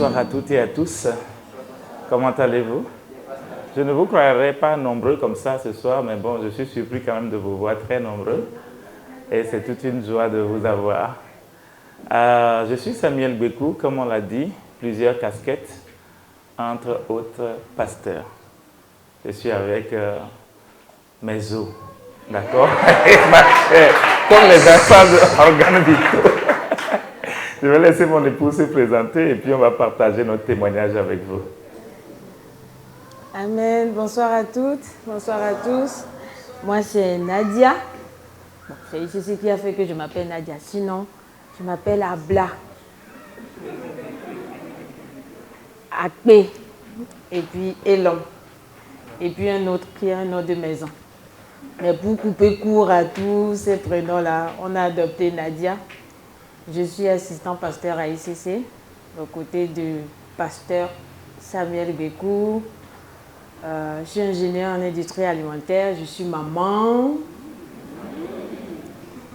Bonsoir à toutes et à tous. Comment allez-vous? Je ne vous croirais pas nombreux comme ça ce soir, mais bon, je suis surpris quand même de vous voir très nombreux. Et c'est toute une joie de vous avoir. Je suis Samuel Bekou, comme on l'a dit, plusieurs casquettes, entre autres pasteur. Je suis avec mes os, d'accord? Et ma chair, comme les enfants d'organes vitaux. Je vais laisser mon épouse se présenter et puis on va partager notre témoignage avec vous. Amen. Bonsoir à toutes, bonsoir à tous. Moi, c'est Nadia. Bon, c'est ici ce qui a fait que je m'appelle Nadia. Sinon, je m'appelle Abla. Akpe. Et puis Elon. Et puis un autre qui est un nom de maison. Mais pour couper court à tous ces prénoms-là, on a adopté Nadia. Je suis assistant pasteur à ICC, aux côtés du pasteur Samuel Bekou. Je suis ingénieure en industrie alimentaire, je suis maman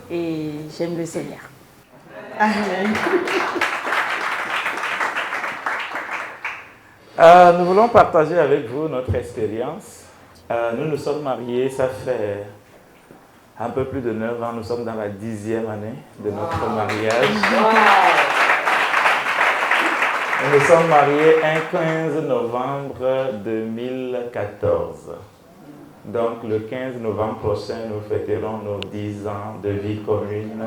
et j'aime le Seigneur. Amen. Nous voulons partager avec vous notre expérience. Nous nous sommes mariés, ça fait un peu plus de 9 ans, nous sommes dans la 10e année de notre mariage. Nous nous sommes mariés un 15 novembre 2014. Donc le 15 novembre prochain, nous fêterons nos 10 ans de vie commune,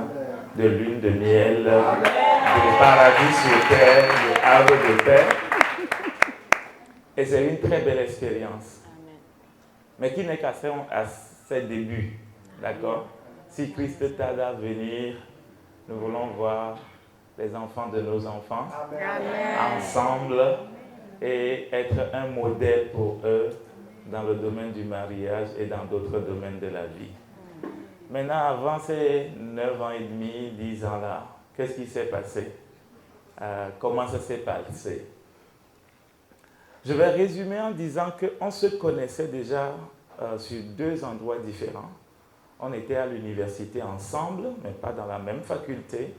de lune de miel, de paradis sur terre, de havre de paix. Et c'est une très belle expérience. Mais qui n'est qu'à ses débuts. D'accord? Si Christ tarde à venir, nous voulons voir les enfants de nos enfants ensemble et être un modèle pour eux dans le domaine du mariage et dans d'autres domaines de la vie. Maintenant, avant ces 9 ans et demi, 10 ans-là, qu'est-ce qui s'est passé? Comment ça s'est passé? Je vais résumer en disant qu'on se connaissait déjà sur 2 endroits différents. On était à l'université ensemble, mais pas dans la même faculté.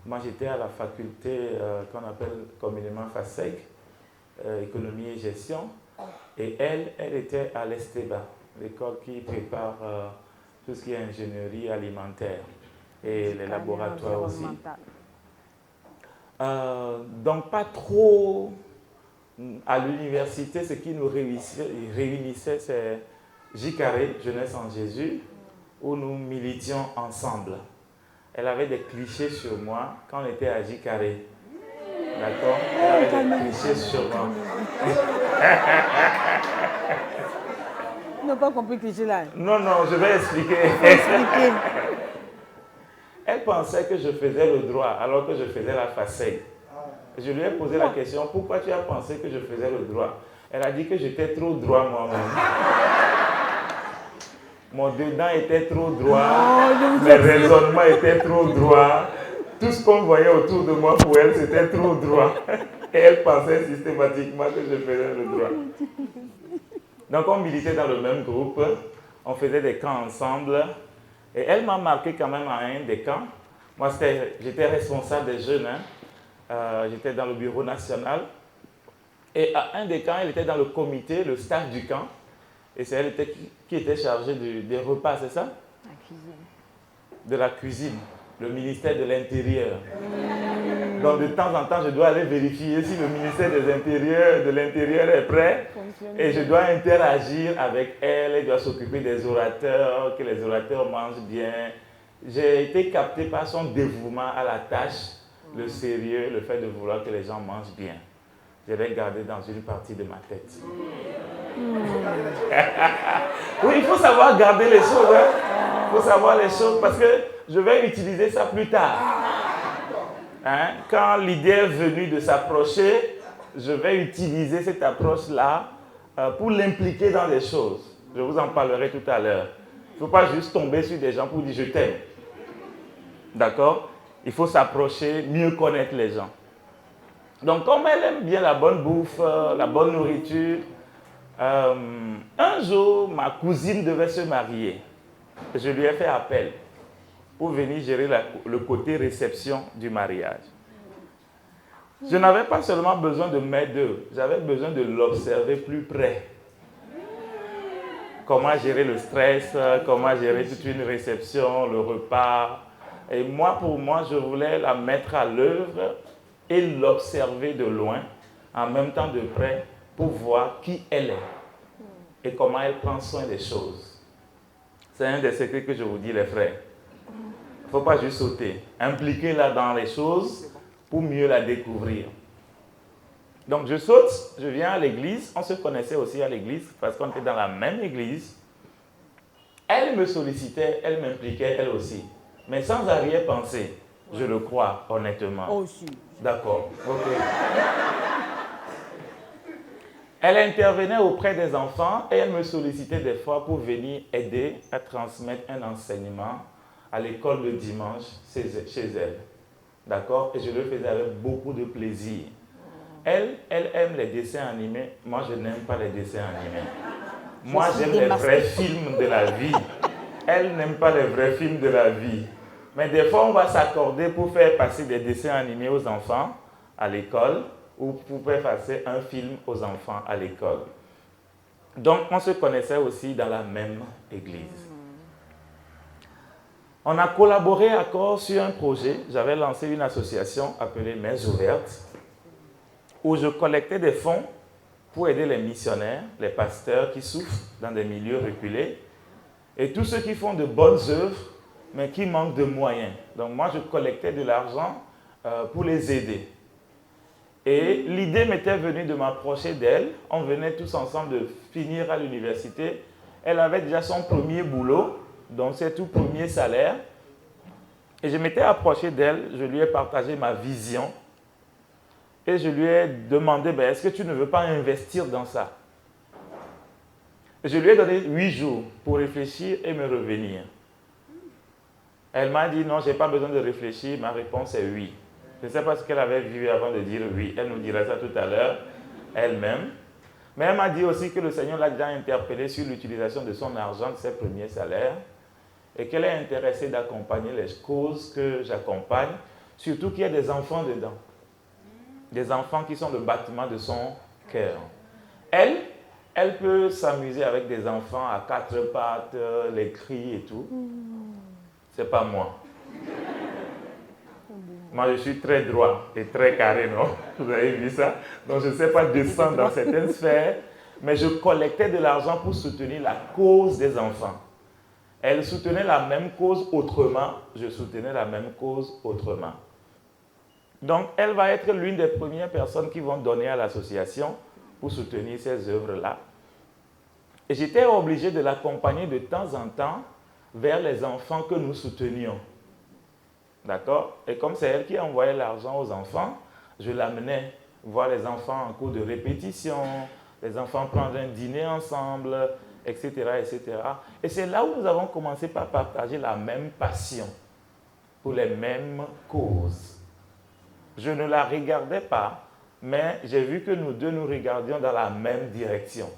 Moi, j'étais à la faculté qu'on appelle communément FASEG, économie et gestion. Et elle était à l'ESTEBA, l'école qui prépare tout ce qui est ingénierie alimentaire et les laboratoires aussi. Donc, pas trop à l'université, ce qui nous réunissait, c'est J-Carré, Jeunesse en Jésus, où nous militions ensemble. Elle avait des clichés sur moi quand on était à J-Carré. D'accord? Elle avait des clichés sur moi. Tu n'as pas compris cliché là? Non, je vais expliquer. Elle pensait que je faisais le droit alors que je faisais la FASEG. Je lui ai posé la question, pourquoi tu as pensé que je faisais le droit? Elle a dit que j'étais trop droit moi-même. Mon dedans était trop droit, mes raisonnements étaient trop droits. Tout ce qu'on voyait autour de moi pour elle, c'était trop droit. Et elle pensait systématiquement que je faisais le droit. Donc on militait dans le même groupe, on faisait des camps ensemble. Et elle m'a marqué quand même à un des camps. Moi, j'étais responsable des jeunes. J'étais dans le bureau national. Et à un des camps, elle était dans le comité, le staff du camp. Et c'est elle qui était chargée des repas, c'est ça? La cuisine. De la cuisine, le ministère de l'Intérieur. Donc de temps en temps, je dois aller vérifier si le ministère de l'Intérieur est prêt. Et je dois interagir avec elle, elle doit s'occuper des orateurs, que les orateurs mangent bien. J'ai été capté par son dévouement à la tâche, le sérieux, le fait de vouloir que les gens mangent bien. Je l'ai gardé dans une partie de ma tête. Oui, il faut savoir garder les choses. Il faut savoir les choses parce que je vais utiliser ça plus tard. Quand l'idée est venue de s'approcher, je vais utiliser cette approche-là pour l'impliquer dans les choses. Je vous en parlerai tout à l'heure. Il ne faut pas juste tomber sur des gens pour dire je t'aime. D'accord? Il faut s'approcher, mieux connaître les gens. Donc, comme elle aime bien la bonne bouffe, la bonne nourriture, un jour, ma cousine devait se marier. Je lui ai fait appel pour venir gérer le côté réception du mariage. Je n'avais pas seulement besoin de m'aider, j'avais besoin de l'observer plus près. Comment gérer le stress, comment gérer toute une réception, le repas. Et moi, pour moi, je voulais la mettre à l'œuvre et l'observer de loin, en même temps de près, pour voir qui elle est et comment elle prend soin des choses. C'est un des secrets que je vous dis, les frères. Il ne faut pas juste sauter. Impliquez-la dans les choses pour mieux la découvrir. Donc je saute, je viens à l'église. On se connaissait aussi à l'église parce qu'on était dans la même église. Elle me sollicitait, elle m'impliquait, elle aussi. Mais sans arrière-pensée, je le crois honnêtement. Aussi. D'accord, ok. Elle intervenait auprès des enfants et elle me sollicitait des fois pour venir aider à transmettre un enseignement à l'école le dimanche chez elle. D'accord? Et je le faisais avec beaucoup de plaisir. Elle aime les dessins animés. Moi, je n'aime pas les dessins animés. Moi, j'aime les vrais films de la vie. Elle n'aime pas les vrais films de la vie. Mais des fois, on va s'accorder pour faire passer des dessins animés aux enfants à l'école ou pour faire passer un film aux enfants à l'école. Donc, on se connaissait aussi dans la même église. On a collaboré encore sur un projet. J'avais lancé une association appelée Mains Ouvertes, où je collectais des fonds pour aider les missionnaires, les pasteurs qui souffrent dans des milieux reculés, et tous ceux qui font de bonnes œuvres, mais qui manquent de moyens. Donc moi, je collectais de l'argent pour les aider. Et l'idée m'était venue de m'approcher d'elle. On venait tous ensemble de finir à l'université. Elle avait déjà son premier boulot, donc c'est tout premier salaire. Et je m'étais approché d'elle, je lui ai partagé ma vision. Et je lui ai demandé, est-ce que tu ne veux pas investir dans ça? Et je lui ai donné 8 jours pour réfléchir et me revenir. Elle m'a dit, non, je n'ai pas besoin de réfléchir, ma réponse est oui. Je ne sais pas ce qu'elle avait vu avant de dire oui. Elle nous dira ça tout à l'heure, elle-même. Mais elle m'a dit aussi que le Seigneur l'a déjà interpellée sur l'utilisation de son argent, de ses premiers salaires, et qu'elle est intéressée d'accompagner les causes que j'accompagne, surtout qu'il y a des enfants dedans. Des enfants qui sont le battement de son cœur. Elle peut s'amuser avec des enfants à 4 pattes, les cris et tout. C'est pas moi. Moi, je suis très droit et très carré, non? Vous avez vu ça? Donc, je ne sais pas descendre dans certaines sphères, mais je collectais de l'argent pour soutenir la cause des enfants. Elle soutenait la même cause autrement, je soutenais la même cause autrement. Donc, elle va être l'une des premières personnes qui vont donner à l'association pour soutenir ces œuvres-là. Et j'étais obligé de l'accompagner de temps en temps vers les enfants que nous soutenions. D'accord? Et comme c'est elle qui envoyait l'argent aux enfants, je l'amenais voir les enfants en cours de répétition, les enfants prendre un dîner ensemble, etc., etc. Et c'est là où nous avons commencé par partager la même passion pour les mêmes causes. Je ne la regardais pas, mais j'ai vu que nous deux nous regardions dans la même direction.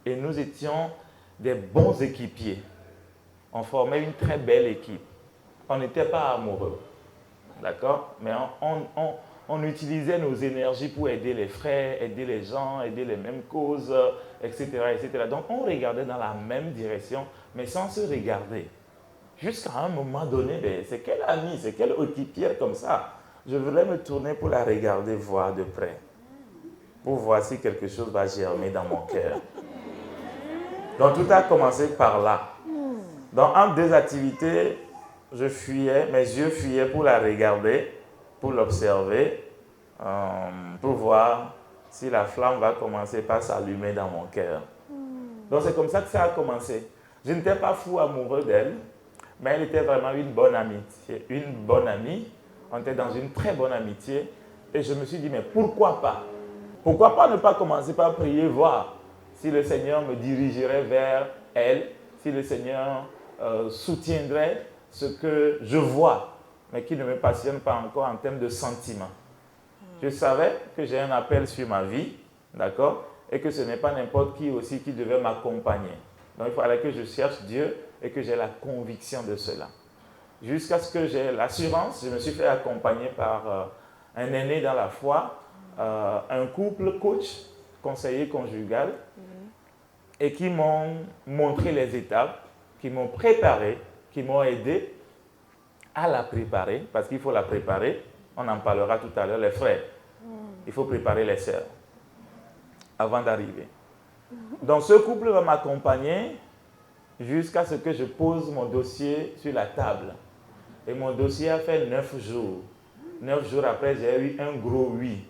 Et nous étions des bons équipiers. On formait une très belle équipe. On n'était pas amoureux, d'accord? Mais on utilisait nos énergies pour aider les frères, aider les gens, aider les mêmes causes, etc., etc. Donc on regardait dans la même direction, mais sans se regarder. Jusqu'à un moment donné, c'est quelle amie, c'est quelle équipière comme ça? Je voulais me tourner pour la regarder, voir de près, pour voir si quelque chose va germer dans mon cœur. Donc tout a commencé par là. Donc entre deux activités, je fuyais, mes yeux fuyaient pour la regarder, pour l'observer, pour voir si la flamme va commencer par s'allumer dans mon cœur. Donc c'est comme ça que ça a commencé. Je n'étais pas fou amoureux d'elle, mais elle était vraiment une bonne amie. Une bonne amie, on était dans une très bonne amitié, et je me suis dit, mais pourquoi pas? Pourquoi pas ne pas commencer par prier, voir si le Seigneur me dirigerait vers elle, si le Seigneur soutiendrait ce que je vois, mais qui ne me passionne pas encore en termes de sentiments. Je savais que j'ai un appel sur ma vie, d'accord, et que ce n'est pas n'importe qui aussi qui devait m'accompagner. Donc il fallait que je cherche Dieu et que j'ai la conviction de cela. Jusqu'à ce que j'ai l'assurance, je me suis fait accompagner par un aîné dans la foi, un couple coach, conseiller conjugal, et qui m'ont montré les étapes, qui m'ont préparé, qui m'ont aidé à la préparer, parce qu'il faut la préparer. On en parlera tout à l'heure, les frères. Il faut préparer les sœurs avant d'arriver. Donc ce couple va m'accompagner jusqu'à ce que je pose mon dossier sur la table. Et mon dossier a fait 9 jours. 9 jours après, j'ai eu un gros oui.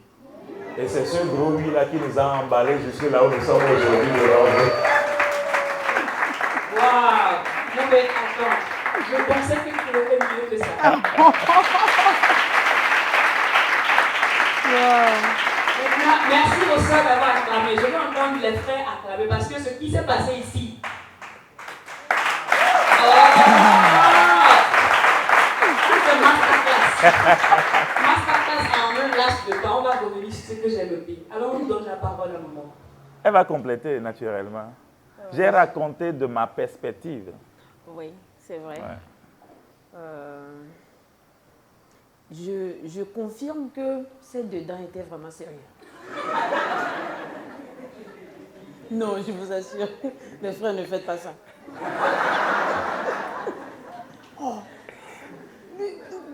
Et c'est ce gros oui-là qui nous a emballés jusque là où nous sommes aujourd'hui. Waouh! Non mais attends, je pensais que tu aurais fait mieux que ça. Maintenant, merci aux soeurs d'avoir acclamé. Je veux entendre les frères acclamer parce que ce qui s'est passé ici. C'est masterclass en un laps de temps. On va revenir sur ce que j'ai noté. Alors on donne la parole à maman. Elle va compléter naturellement. J'ai raconté de ma perspective. Oui, c'est vrai. Ouais. Je confirme que ces dedans étaient vraiment sérieux. Non, je vous assure, les frères, ne faites pas ça. Oh,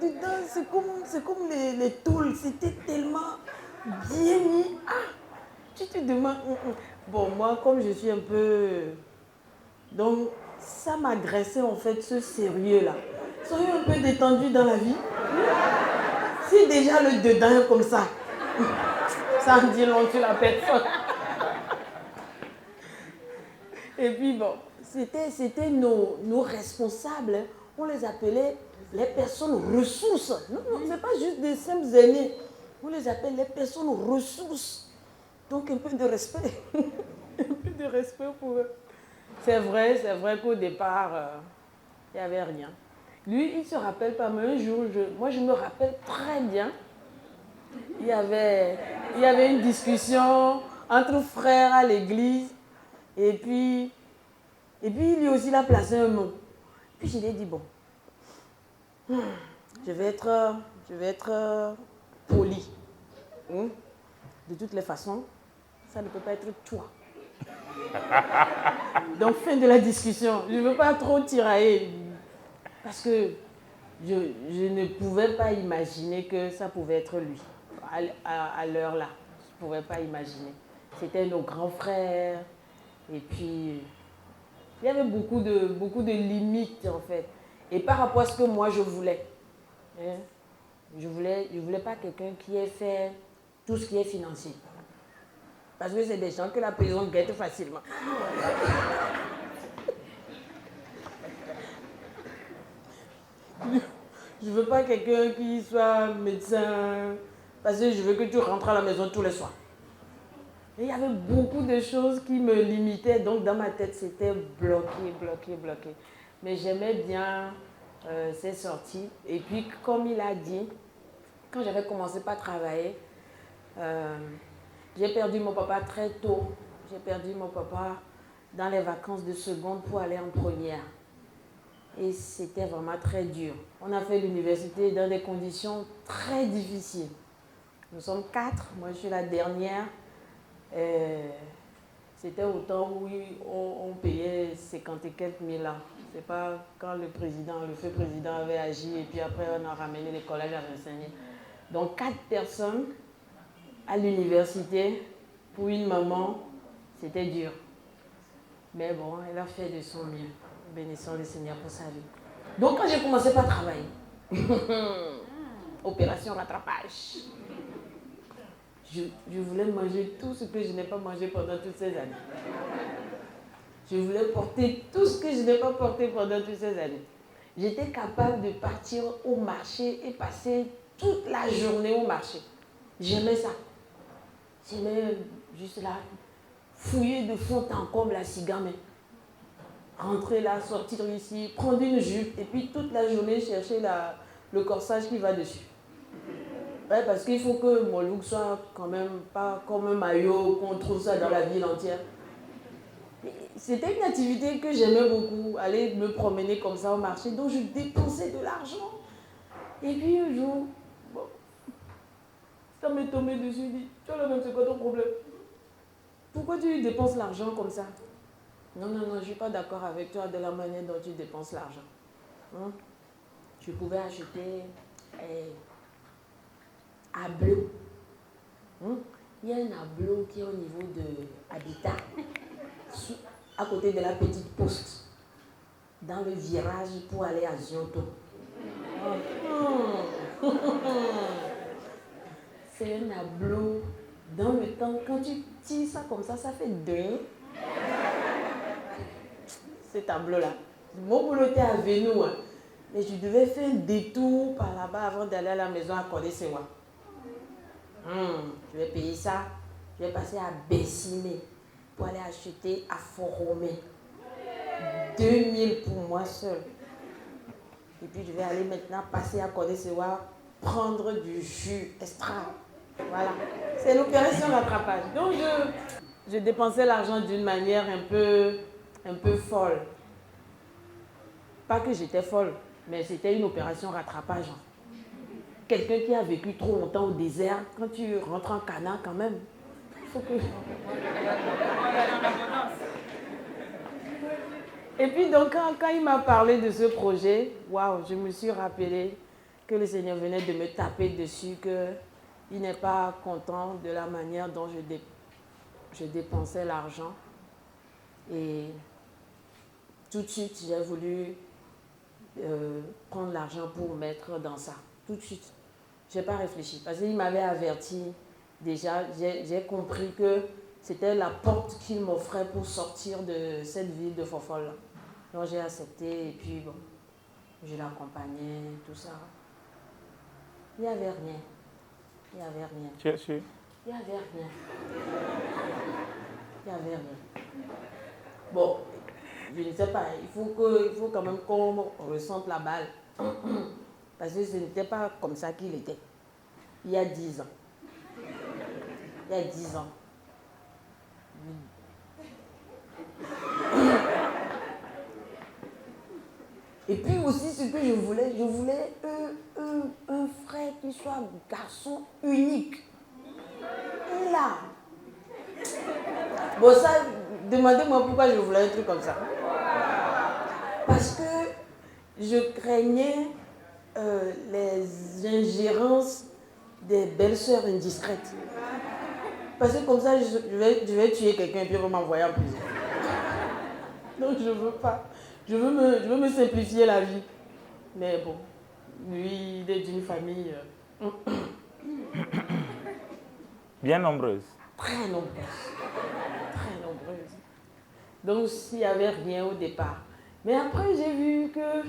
dedans, c'est comme les tôles, c'était tellement bien mis. Ah, tu te demandes. Bon, moi, comme je suis un peu... Donc, ça m'agressait en fait, ce sérieux-là. Soyez un peu détendu dans la vie. Si déjà le dedans est comme ça, ça en dit long sur la personne. Et puis bon, c'était nos responsables, on les appelait les personnes ressources. Non, ce n'est pas juste des simples aînés. On les appelle les personnes ressources. Donc un peu de respect. Un peu de respect pour eux. C'est vrai qu'au départ, il n'y avait rien. Lui, il ne se rappelle pas, mais un jour, moi je me rappelle très bien, il y avait une discussion entre frères à l'église, et puis lui aussi il a placé un mot. Puis je lui ai dit, bon, je vais être poli. De toutes les façons, ça ne peut pas être toi. Donc, fin de la discussion. Je ne veux pas trop tirailler. Parce que je ne pouvais pas imaginer que ça pouvait être lui. À l'heure là. Je ne pouvais pas imaginer. C'était nos grands frères. Et puis, il y avait beaucoup de limites en fait. Et par rapport à ce que moi je voulais. Je voulais pas quelqu'un qui ait fait tout ce qui est financier. Parce que c'est des gens que la prison guette facilement. Je ne veux pas quelqu'un qui soit médecin, parce que je veux que tu rentres à la maison tous les soirs. Et il y avait beaucoup de choses qui me limitaient, donc dans ma tête, c'était bloqué. Mais j'aimais bien ces sorties. Et puis, comme il a dit, quand j'avais commencé par travailler, j'ai perdu mon papa très tôt. J'ai perdu mon papa dans les vacances de seconde pour aller en première. Et c'était vraiment très dur. On a fait l'université dans des conditions très difficiles. Nous sommes 4, moi je suis la dernière. C'était au temps où on payait 50 et quelques mille ans. C'est pas quand le feu président avait agi et puis après on a ramené les collèges à 25 000. Donc 4 personnes à l'université pour une maman, c'était dur. Mais bon, elle a fait de son mieux. Bénissons le Seigneur pour sa vie. Donc quand j'ai commencé par travailler, opération rattrapage. Je voulais manger tout ce que je n'ai pas mangé pendant toutes ces années. Je voulais porter tout ce que je n'ai pas porté pendant toutes ces années. J'étais capable de partir au marché et passer toute la journée au marché. J'aimais ça. J'aimais juste là, fouiller de fond en comble la cigame. Rentrer là, sortir ici, prendre une jupe et puis toute la journée chercher le corsage qui va dessus. Ouais, parce qu'il faut que mon look soit quand même pas comme un maillot qu'on trouve ça dans la ville entière. C'était une activité que j'aimais beaucoup, aller me promener comme ça au marché. Donc je dépensais de l'argent. Et puis un jour, bon, Ça m'est tombé dessus, il dit, tu as le même, c'est quoi ton problème? Pourquoi tu dépenses l'argent comme ça? Non, je ne suis pas d'accord avec toi de la manière dont tu dépenses l'argent. Hein? Tu pouvais acheter Ablo. Hein? Il y a un Ablo qui est au niveau de Habitat, à côté de la petite poste, dans le virage pour aller à Zionto. C'est un Ablo. Dans le temps, quand tu tires ça comme ça fait deux. Cet tableau-là. Mon boulot était à Vénou, hein. Mais je devais faire un détour par là-bas avant d'aller à la maison à Kodé-Sewa. Je vais payer ça. Je vais passer à Bessimé pour aller acheter à Foromé. 2000 pour moi seul. Et puis je vais aller maintenant passer à Kodé-Sewa, prendre du jus extra. Voilà. C'est l'opération rattrapage. Donc je dépensais l'argent d'une manière un peu folle. Pas que j'étais folle, mais c'était une opération rattrapage. Quelqu'un qui a vécu trop longtemps au désert, quand tu rentres en Cana quand même, il faut que... Et puis donc quand il m'a parlé de ce projet, waouh, je me suis rappelé que le Seigneur venait de me taper dessus, qu'il n'est pas content de la manière dont je dépensais l'argent. Et tout de suite, j'ai voulu prendre l'argent pour mettre dans ça. Tout de suite. Je n'ai pas réfléchi. Parce qu'il m'avait averti déjà. J'ai compris que c'était la porte qu'il m'offrait pour sortir de cette ville de Fofol. Donc j'ai accepté et puis bon, je l'accompagnais, tout ça. Il n'y avait rien. Il n'y avait rien. Tu es sûr? Il n'y avait rien. Il n'y avait rien. Bon, je ne sais pas, il faut quand même qu'on ressente la balle. Parce que ce n'était pas comme ça qu'il était. Il y a 10 ans. Il y a 10 ans. Et puis aussi, ce que je voulais un frère qui soit un garçon unique. Et là. Bon, ça, demandez-moi pourquoi je voulais un truc comme ça. Parce que je craignais les ingérences des belles-sœurs indiscrètes. Parce que comme ça, je vais tuer quelqu'un et puis on va m'envoyer en prison. Donc je ne veux pas. Je veux me simplifier la vie. Mais bon, lui, il est d'une famille... Bien nombreuse. Très nombreuse. Très nombreuse. Donc, s'il n'y avait rien au départ. Mais après, j'ai vu que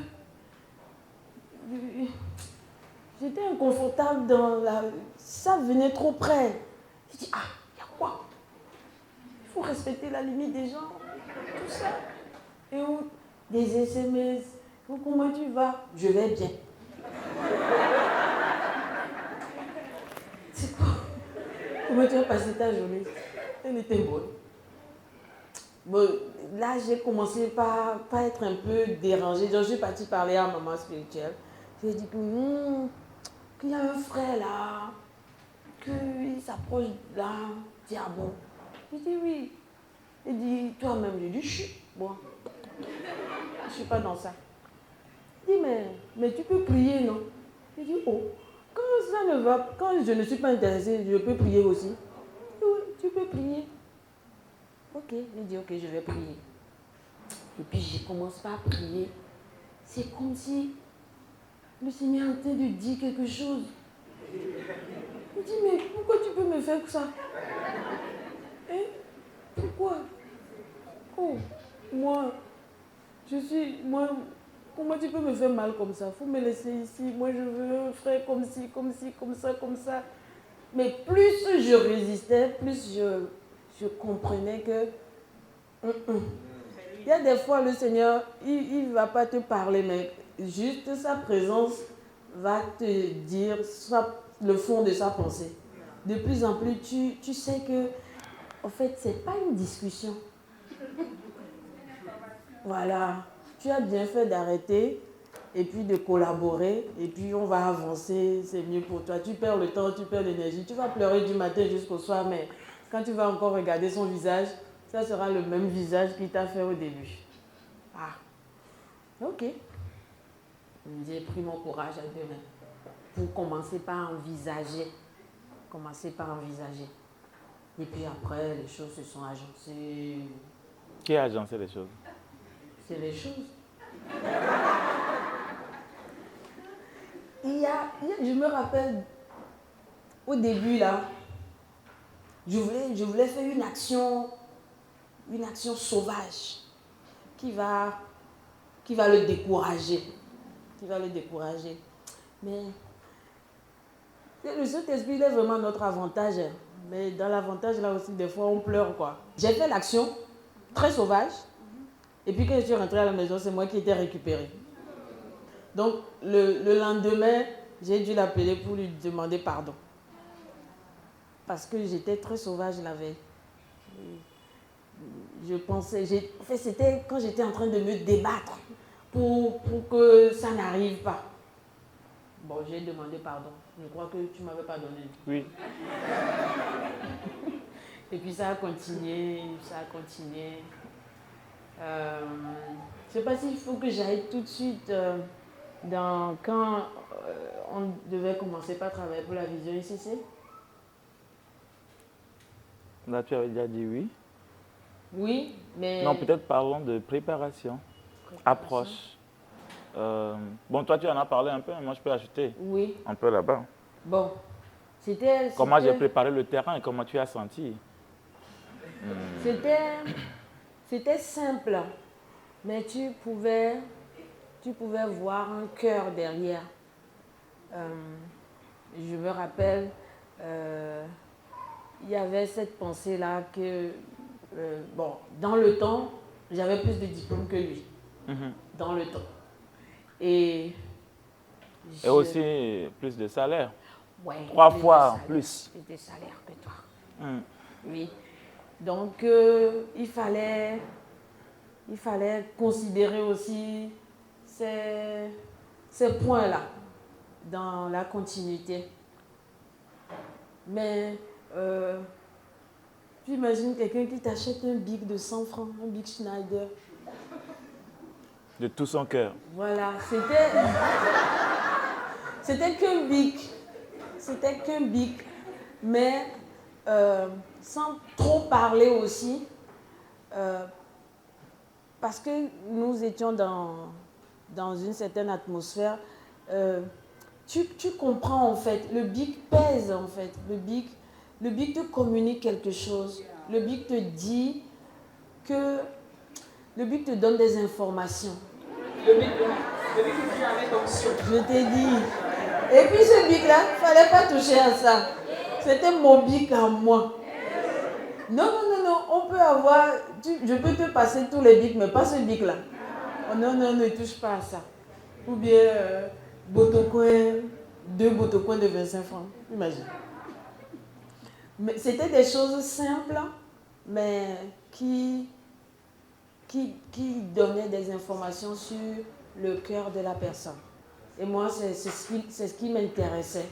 j'étais inconfortable dans la... Ça venait trop près. J'ai dit, ah, il y a quoi? Il faut respecter la limite des gens. Tout ça. Et où des SMS. Comment tu vas? Je vais bien. C'est quoi? Comment tu as passé ta journée? Elle était bonne. Bon, là, j'ai commencé par être un peu dérangée. Donc, je suis partie parler à maman spirituelle. J'ai dit qu'il y a un frère là, qu'il s'approche là. Je dis, ah bon? Il dit oui. Il dit, toi-même, j'ai dit, chut. Bon, je ne suis pas dans ça. Il dit, mais tu peux prier, non? Il dit, oh, quand je ne suis pas intéressée, je peux prier aussi. Oui, tu peux prier. Ok, il dit, ok, je vais prier. Et puis, je commence pas à prier. C'est comme si le Seigneur est en train de dire quelque chose. Il dit, mais pourquoi tu peux me faire ça? Hein? Pourquoi? Oh, moi, comment tu peux me faire mal comme ça? Faut me laisser ici. Moi, je veux un frère comme ci, comme ça, comme ça. Mais plus je résistais, plus je comprenais que... Il y a des fois, le Seigneur, il ne va pas te parler, mais juste sa présence va te dire le fond de sa pensée. De plus en plus, tu sais que, en fait, ce n'est pas une discussion. Voilà. Tu as bien fait d'arrêter et puis de collaborer, et puis on va avancer, c'est mieux pour toi. Tu perds le temps, tu perds l'énergie, tu vas pleurer du matin jusqu'au soir, mais quand tu vas encore regarder son visage, ça sera le même visage qu'il t'a fait au début. Ah, ok. J'ai pris mon courage à deux mains pour commencer par envisager. Et puis après, les choses se sont agencées. Qui a agencé les choses? C'est les choses. Je me rappelle, au début là, je voulais faire une action sauvage qui va le décourager. Mais le Saint-Esprit est vraiment notre avantage. Mais dans l'avantage là aussi, des fois on pleure quoi. J'ai fait l'action très sauvage. Et puis quand je suis rentrée à la maison, c'est moi qui étais récupérée. Donc le lendemain, j'ai dû l'appeler pour lui demander pardon. Parce que j'étais très sauvage la veille. Je pensais, c'était quand j'étais en train de me débattre pour que ça n'arrive pas. Bon, j'ai demandé pardon. Je crois que tu ne m'avais pas donné. Oui. Et puis ça a continué. Je ne sais pas s'il faut que j'aille tout de suite quand on devait commencer par travailler pour la vision ICC. Là, tu avais déjà dit oui. Oui, mais... Non, peut-être parlons de préparation. Approche. Bon, toi, tu en as parlé un peu, mais moi, je peux ajouter un peu là-bas. Bon, comment j'ai préparé le terrain et comment tu as senti? C'était simple, mais tu pouvais voir un cœur derrière. Je me rappelle, il y avait cette pensée-là que, dans le temps, j'avais plus de diplômes que lui. Dans le temps. Et aussi plus de salaire. Ouais, 3 fois plus. Plus de salaire que toi. Oui. Donc, il fallait considérer aussi ces points-là dans la continuité. Mais, tu imagines quelqu'un qui t'achète un bic de 100 francs, un bic Schneider. De tout son cœur. Voilà, c'était qu'un bic. C'était qu'un bic. Mais sans trop parler aussi, parce que nous étions dans une certaine atmosphère, tu comprends en fait, le bic pèse en fait, le bic te communique quelque chose, le bic te dit que, le bic te donne des informations. Le bic qui avec onction. Je t'ai dit. Et puis ce bic-là, il ne fallait pas toucher à ça. C'était mon bic à moi. Non, on peut avoir... je peux te passer tous les bics, mais pas ce bic-là. Oh, non, ne touche pas à ça. Ou bien, botocoin, 2 botocoins de 25 francs. Imagine. Mais c'était des choses simples, mais qui donnaient des informations sur le cœur de la personne. Et moi, c'est ce qui m'intéressait.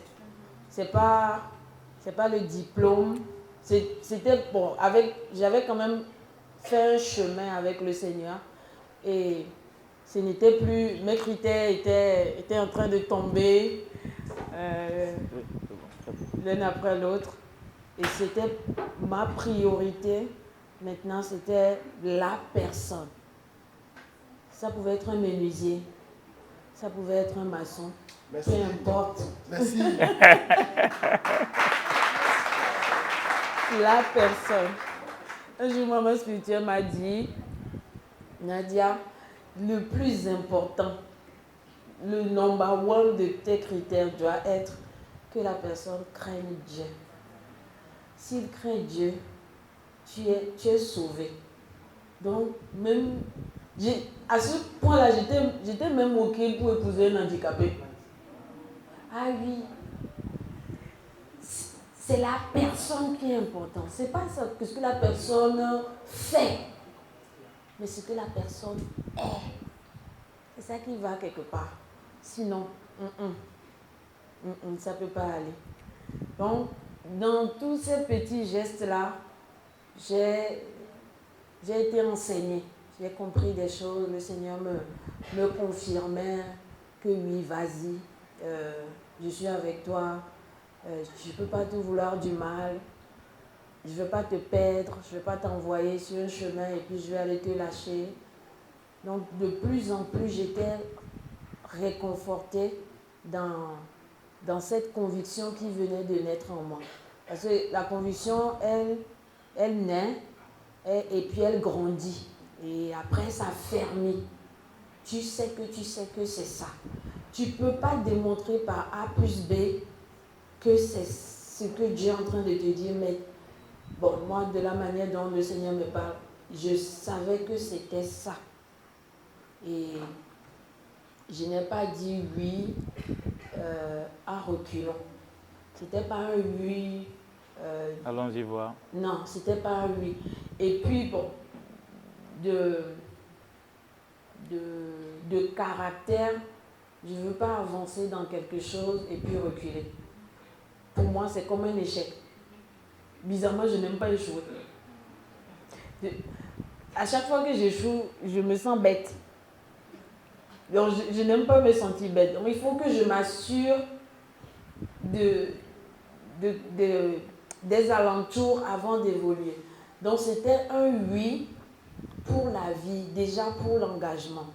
C'est pas le diplôme. C'était bon. J'avais quand même fait un chemin avec le Seigneur. Et ce n'était plus... Mes critères étaient en train de tomber l'un après l'autre. Et c'était ma priorité. Maintenant, c'était la personne. Ça pouvait être un menuisier. Ça pouvait être un maçon. Merci. Peu importe. Merci. La personne. Un jour, maman spirituelle m'a dit, Nadia, le plus important, le number one de tes critères doit être que la personne craigne Dieu. S'il craint Dieu, tu es sauvé. Donc, même, à ce point-là, j'étais même moquée pour épouser un handicapé. Ah oui, c'est la personne qui est importante. Ce n'est pas ce que la personne fait, mais ce que la personne est. C'est ça qui va quelque part. Sinon, ça ne peut pas aller. Donc, dans tous ces petits gestes-là, j'ai été enseignée. J'ai compris des choses. Le Seigneur me confirmait que oui, vas-y, je suis avec toi. Je ne peux pas te vouloir du mal. Je ne veux pas te perdre. Je ne veux pas t'envoyer sur un chemin et puis je vais aller te lâcher. Donc, de plus en plus, j'étais réconfortée dans cette conviction qui venait de naître en moi. Parce que la conviction, elle naît et puis elle grandit. Et après, ça fermit. Tu sais que c'est ça. Tu ne peux pas démontrer par A plus B que c'est ce que Dieu est en train de te dire. Mais bon, moi, de la manière dont le Seigneur me parle, je savais que c'était ça. Et je n'ai pas dit oui à reculons. C'était pas un oui. Allons-y voir. Non, c'était pas un oui. Et puis, bon, de caractère, je ne veux pas avancer dans quelque chose et puis reculer. Pour moi, c'est comme un échec. Bizarrement, je n'aime pas échouer. À chaque fois que j'échoue, je me sens bête. Donc, je n'aime pas me sentir bête. Donc, il faut que je m'assure des alentours avant d'évoluer. Donc, c'était un oui pour la vie, déjà pour l'engagement.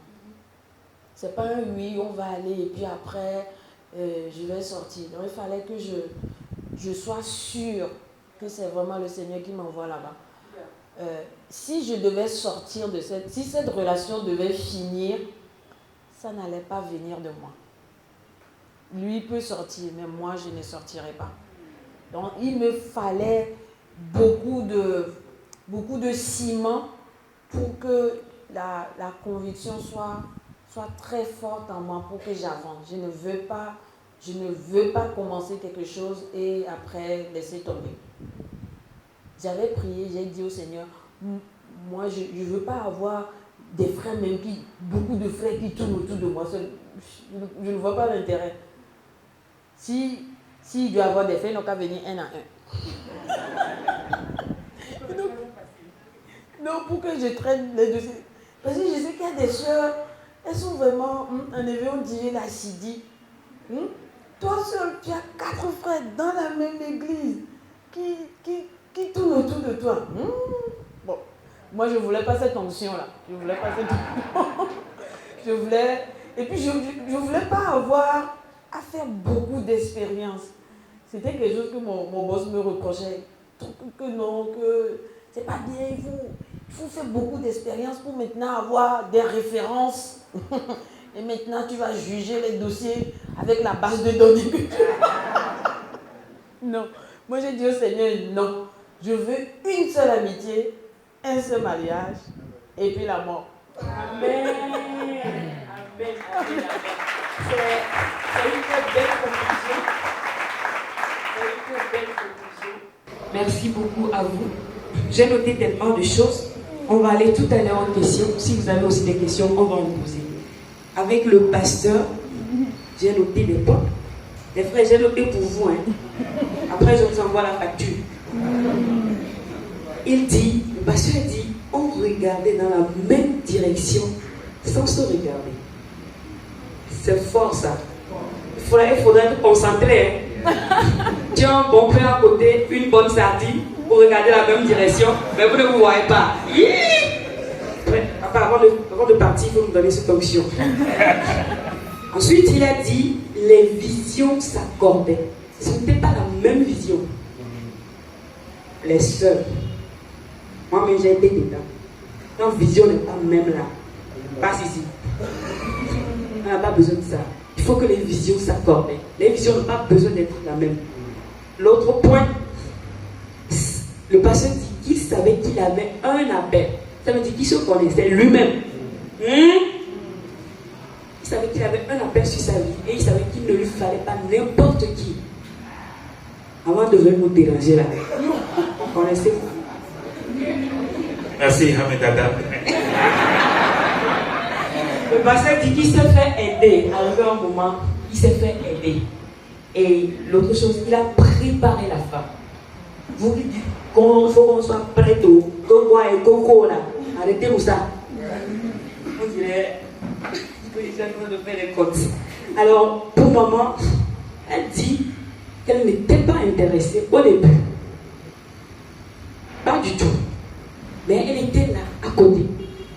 C'est pas un oui, on va aller et puis après, je vais sortir. Donc, il fallait que je sois sûre que c'est vraiment le Seigneur qui m'envoie là-bas. Si je devais sortir de si cette relation devait finir, ça n'allait pas venir de moi. Lui peut sortir, mais moi, je ne sortirai pas. Donc, il me fallait beaucoup de ciment pour que la conviction soit très forte en moi pour que j'avance. Je ne veux pas commencer quelque chose et après laisser tomber. J'avais prié, j'ai dit au Seigneur, moi, je ne veux pas avoir des frères, même beaucoup de frères qui tournent autour de moi. Je ne vois pas l'intérêt. S'il doit y avoir des frères, il n'a qu'à venir un à un. Donc, pour que je traîne les dossiers. Parce que je sais qu'il y a des soeurs, elles sont vraiment, en effet, on dirait la Sidi. Toi seul, tu as 4 frères dans la même église qui tournent autour de toi. Bon, moi, je ne voulais pas cette onction-là. Et puis, je ne voulais pas avoir à faire beaucoup d'expérience. C'était quelque chose que mon boss me reprochait. Que non, que c'est pas bien. Il faut faire beaucoup d'expérience pour maintenant avoir des références. Et maintenant, tu vas juger les dossiers avec la base de données que tu as. Non. Moi, j'ai dit au Seigneur, non. Je veux une seule amitié, un seul mariage, et puis la mort. Amen. Amen. Amen. C'est une belle conclusion. Merci beaucoup à vous. J'ai noté tellement de choses. On va aller tout à l'heure en questions. Si vous avez aussi des questions, on va en poser. Avec le pasteur, j'ai noté des points. Les frères, j'ai noté pour vous. Après, je vous envoie la facture. Le pasteur dit, on regardait dans la même direction sans se regarder. C'est fort ça. Il faudrait être concentré. Tu as un bon frère à côté, une bonne sardine, pour regarder la même direction, mais vous ne vous voyez pas. Avant de partir, il faut nous donner cette option. Ensuite, il a dit, les visions s'accordaient. Ce n'était pas la même vision. Les sœurs. Moi-même, j'ai été dedans. Donc, vision n'est pas même là. Passe ici. On n'a pas besoin de ça. Il faut que les visions s'accordent. Les visions n'ont pas besoin d'être la même. L'autre point, le pasteur dit qu'il savait qu'il avait un appel. Ça veut dire qu'il se connaissait lui-même. Il savait qu'il avait un appel sur sa vie et il savait qu'il ne lui fallait pas n'importe qui. Avant de venir nous déranger là. Connaissez-vous? Merci, Hamedada. Le pasteur dit qu'il s'est fait aider. Arrivé un moment, il s'est fait aider. Et l'autre chose, il a préparé la femme. Vous lui dites qu'il faut qu'on soit prêt au coco et coco là. Arrêtez-vous ça. On dirait qu'il est en train de faire les comptes. Alors, pour maman, elle dit qu'elle n'était pas intéressée au début. Pas du tout. Mais elle était là, à côté.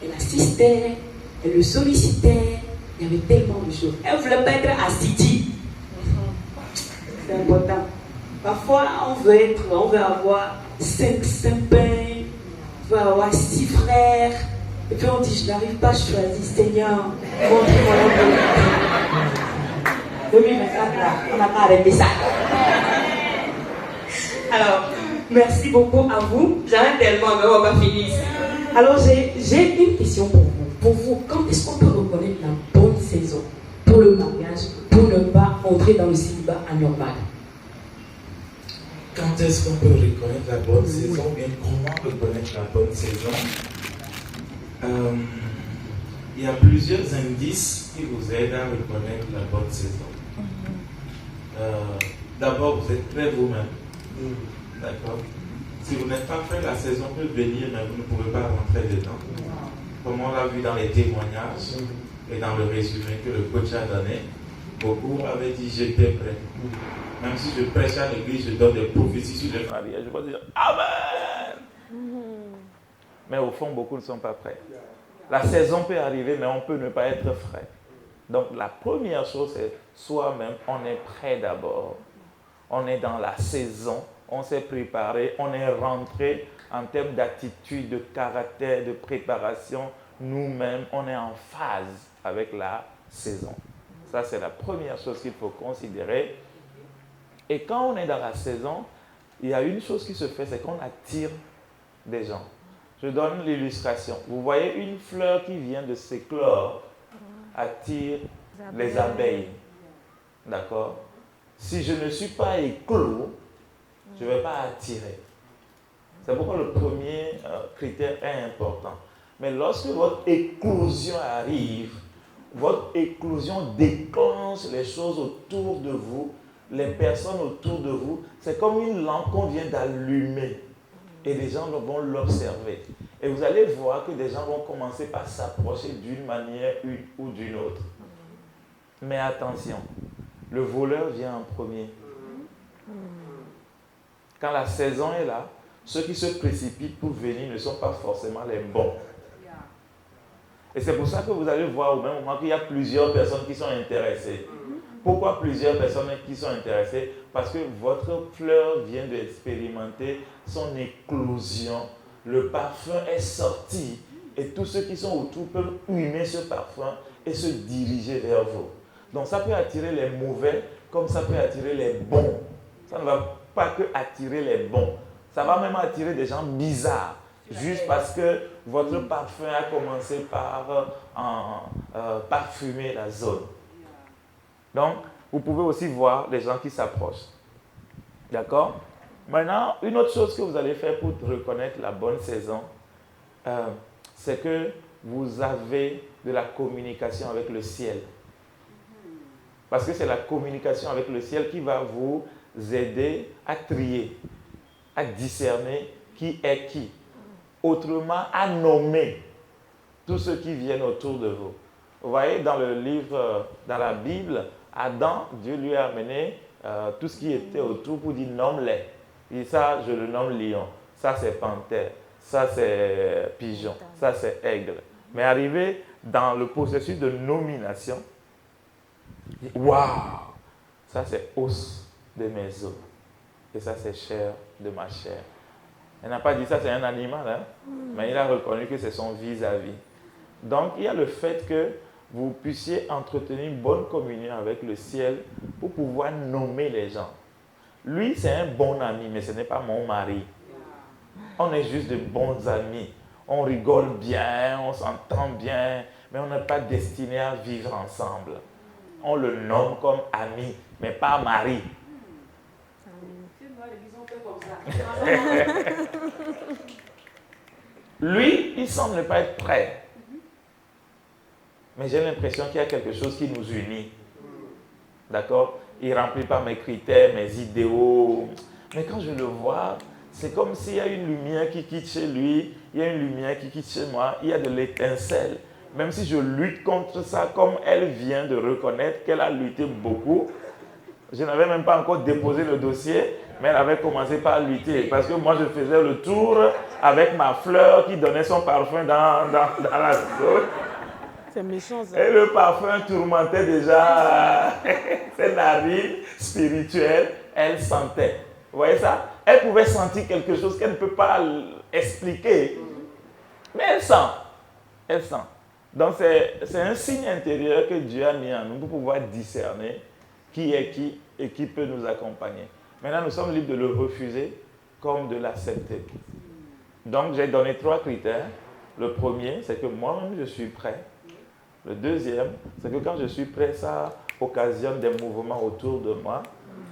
Elle assistait, elle le sollicitait. Il y avait tellement de choses. Elle ne voulait pas être assidue. C'est important. Parfois, on veut avoir 5 pères, on veut avoir 6 frères. Et puis on dit, je n'arrive pas à choisir, Seigneur. On n'a pas arrêté ça. Alors, merci beaucoup à vous. J'arrête tellement, mais on va finir ici. Alors, j'ai une question pour vous. Pour vous, quand est-ce qu'on peut reconnaître la bonne saison pour le mariage, pour ne pas entrer dans le célibat anormal? Quand est-ce qu'on peut reconnaître la bonne saison? Bien, comment reconnaître la bonne saison? Il y a plusieurs indices qui vous aident à reconnaître la bonne saison. D'abord, vous êtes prêt vous-même. D'accord? Si vous n'êtes pas prêt, la saison peut venir, mais vous ne pouvez pas rentrer dedans. Comme on l'a vu dans les témoignages et dans le résumé que le coach a donné, beaucoup avaient dit j'étais prêt. Même si je prêche à l'église, je donne des prophéties sur le mariage, je vais dire Amen. Mais au fond, beaucoup ne sont pas prêts. La saison peut arriver, mais on peut ne pas être frais. Donc la première chose, c'est soi-même, on est prêt d'abord. On est dans la saison, on s'est préparé, on est rentré en termes d'attitude, de caractère, de préparation. Nous-mêmes, on est en phase avec la saison. Ça, c'est la première chose qu'il faut considérer. Et quand on est dans la saison, il y a une chose qui se fait, c'est qu'on attire des gens. Je donne l'illustration. Vous voyez une fleur qui vient de s'éclore, attire les abeilles. D'accord? Si je ne suis pas éclos, je ne vais pas attirer. C'est pourquoi le premier critère est important. Mais lorsque votre éclosion arrive, votre éclosion déclenche les choses autour de vous, les personnes autour de vous. C'est comme une lampe qu'on vient d'allumer. Et les gens vont l'observer. Et vous allez voir que des gens vont commencer par s'approcher d'une manière ou d'une autre. Mais attention, le voleur vient en premier. Quand la saison est là, ceux qui se précipitent pour venir ne sont pas forcément les bons. Et c'est pour ça que vous allez voir au même moment qu'il y a plusieurs personnes qui sont intéressées. Pourquoi plusieurs personnes qui sont intéressées? Parce que votre fleur vient d'expérimenter son éclosion. Le parfum est sorti et tous ceux qui sont autour peuvent humer ce parfum et se diriger vers vous. Donc ça peut attirer les mauvais comme ça peut attirer les bons. Ça ne va pas que attirer les bons. Ça va même attirer des gens bizarres. Juste parce que votre parfum a commencé par parfumer la zone. Donc, vous pouvez aussi voir les gens qui s'approchent. D'accord? Maintenant, une autre chose que vous allez faire pour reconnaître la bonne saison, c'est que vous avez de la communication avec le ciel. Parce que c'est la communication avec le ciel qui va vous aider à trier, à discerner qui est qui. Autrement, à nommer tous ceux qui viennent autour de vous. Vous voyez, dans le livre, dans la Bible, Adam, Dieu lui a amené tout ce qui était autour pour dire nomme-les. Et ça, je le nomme lion. Ça, c'est panthère. Ça, c'est pigeon. Ça, c'est aigle. Mais arrivé dans le processus de nomination, waouh! Ça, c'est os de mes os. Et ça, c'est chair de ma chair. Elle n'a pas dit ça, c'est un animal, hein? Mais il a reconnu que c'est son vis-à-vis. Donc, il y a le fait que vous puissiez entretenir une bonne communion avec le ciel pour pouvoir nommer les gens. Lui, c'est un bon ami, mais ce n'est pas mon mari. On est juste de bons amis. On rigole bien, on s'entend bien, mais on n'est pas destiné à vivre ensemble. On le nomme comme ami, mais pas mari. Lui, il semble ne pas être prêt. mais j'ai l'impression qu'il y a quelque chose qui nous unit. D'accord? Il ne remplit pas mes critères, mes idéaux. Mais quand je le vois, c'est comme s'il y a une lumière qui quitte chez lui, il y a une lumière qui quitte chez moi, il y a de l'étincelle. Même si je lutte contre ça, comme elle vient de reconnaître qu'elle a lutté beaucoup, je n'avais même pas encore déposé le dossier, mais elle avait commencé par lutter. Parce que moi, je faisais le tour avec ma fleur qui donnait son parfum dans la zone. C'est méchant, ça. Et le parfum tourmentait déjà ses narines spirituelles. Elle sentait. Vous voyez ça? Elle pouvait sentir quelque chose qu'elle ne peut pas expliquer. Mais elle sent. Elle sent. Donc c'est un signe intérieur que Dieu a mis en nous pour pouvoir discerner qui est qui et qui peut nous accompagner. Maintenant, nous sommes libres de le refuser comme de l'accepter. Donc, j'ai donné 3 critères. Le premier, c'est que moi-même, je suis prêt. Le deuxième, c'est que quand je suis prêt, ça occasionne des mouvements autour de moi.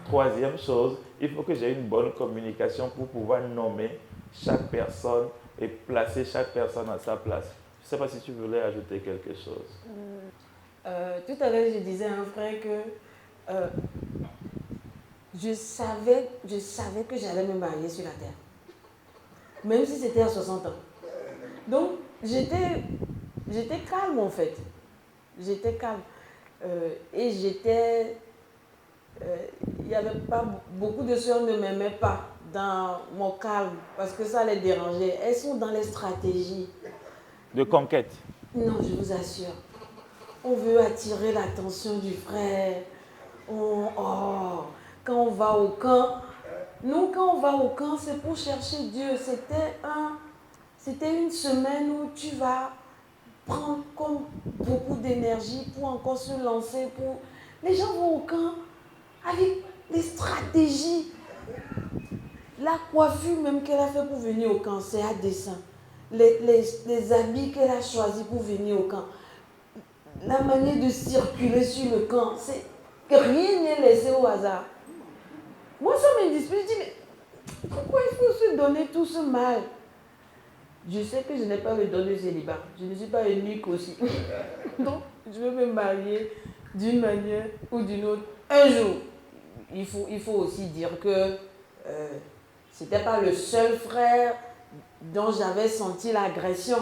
Troisième chose, il faut que j'ai une bonne communication pour pouvoir nommer chaque personne et placer chaque personne à sa place. Je ne sais pas si tu voulais ajouter quelque chose. Tout à l'heure, je disais à un frère que je savais que j'allais me marier sur la terre. Même si c'était à 60 ans. Donc, j'étais calme en fait. J'étais calme. Et j'étais... Il n'y avait pas... Beaucoup de soeurs ne m'aimaient pas dans mon calme parce que ça les dérangeait. Elles sont dans les stratégies. De conquête. Non, je vous assure. On veut attirer l'attention du frère. Quand on va au camp... Nous, quand on va au camp, c'est pour chercher Dieu. C'était une semaine où tu vas prendre comme beaucoup d'énergie pour encore se lancer. Les gens vont au camp avec des stratégies. La coiffure même qu'elle a fait pour venir au camp, c'est à dessein. Les habits qu'elle a choisis pour venir au camp. La manière de circuler sur le camp, c'est que rien n'est laissé au hasard. Moi, ça me dispute. Je dis, mais pourquoi il faut se donner tout ce mal? Je sais que je n'ai pas le don de célibat. Je ne suis pas unique aussi. Donc, je veux me marier d'une manière ou d'une autre. Un jour, il faut aussi dire que ce n'était pas le seul frère dont j'avais senti l'agression.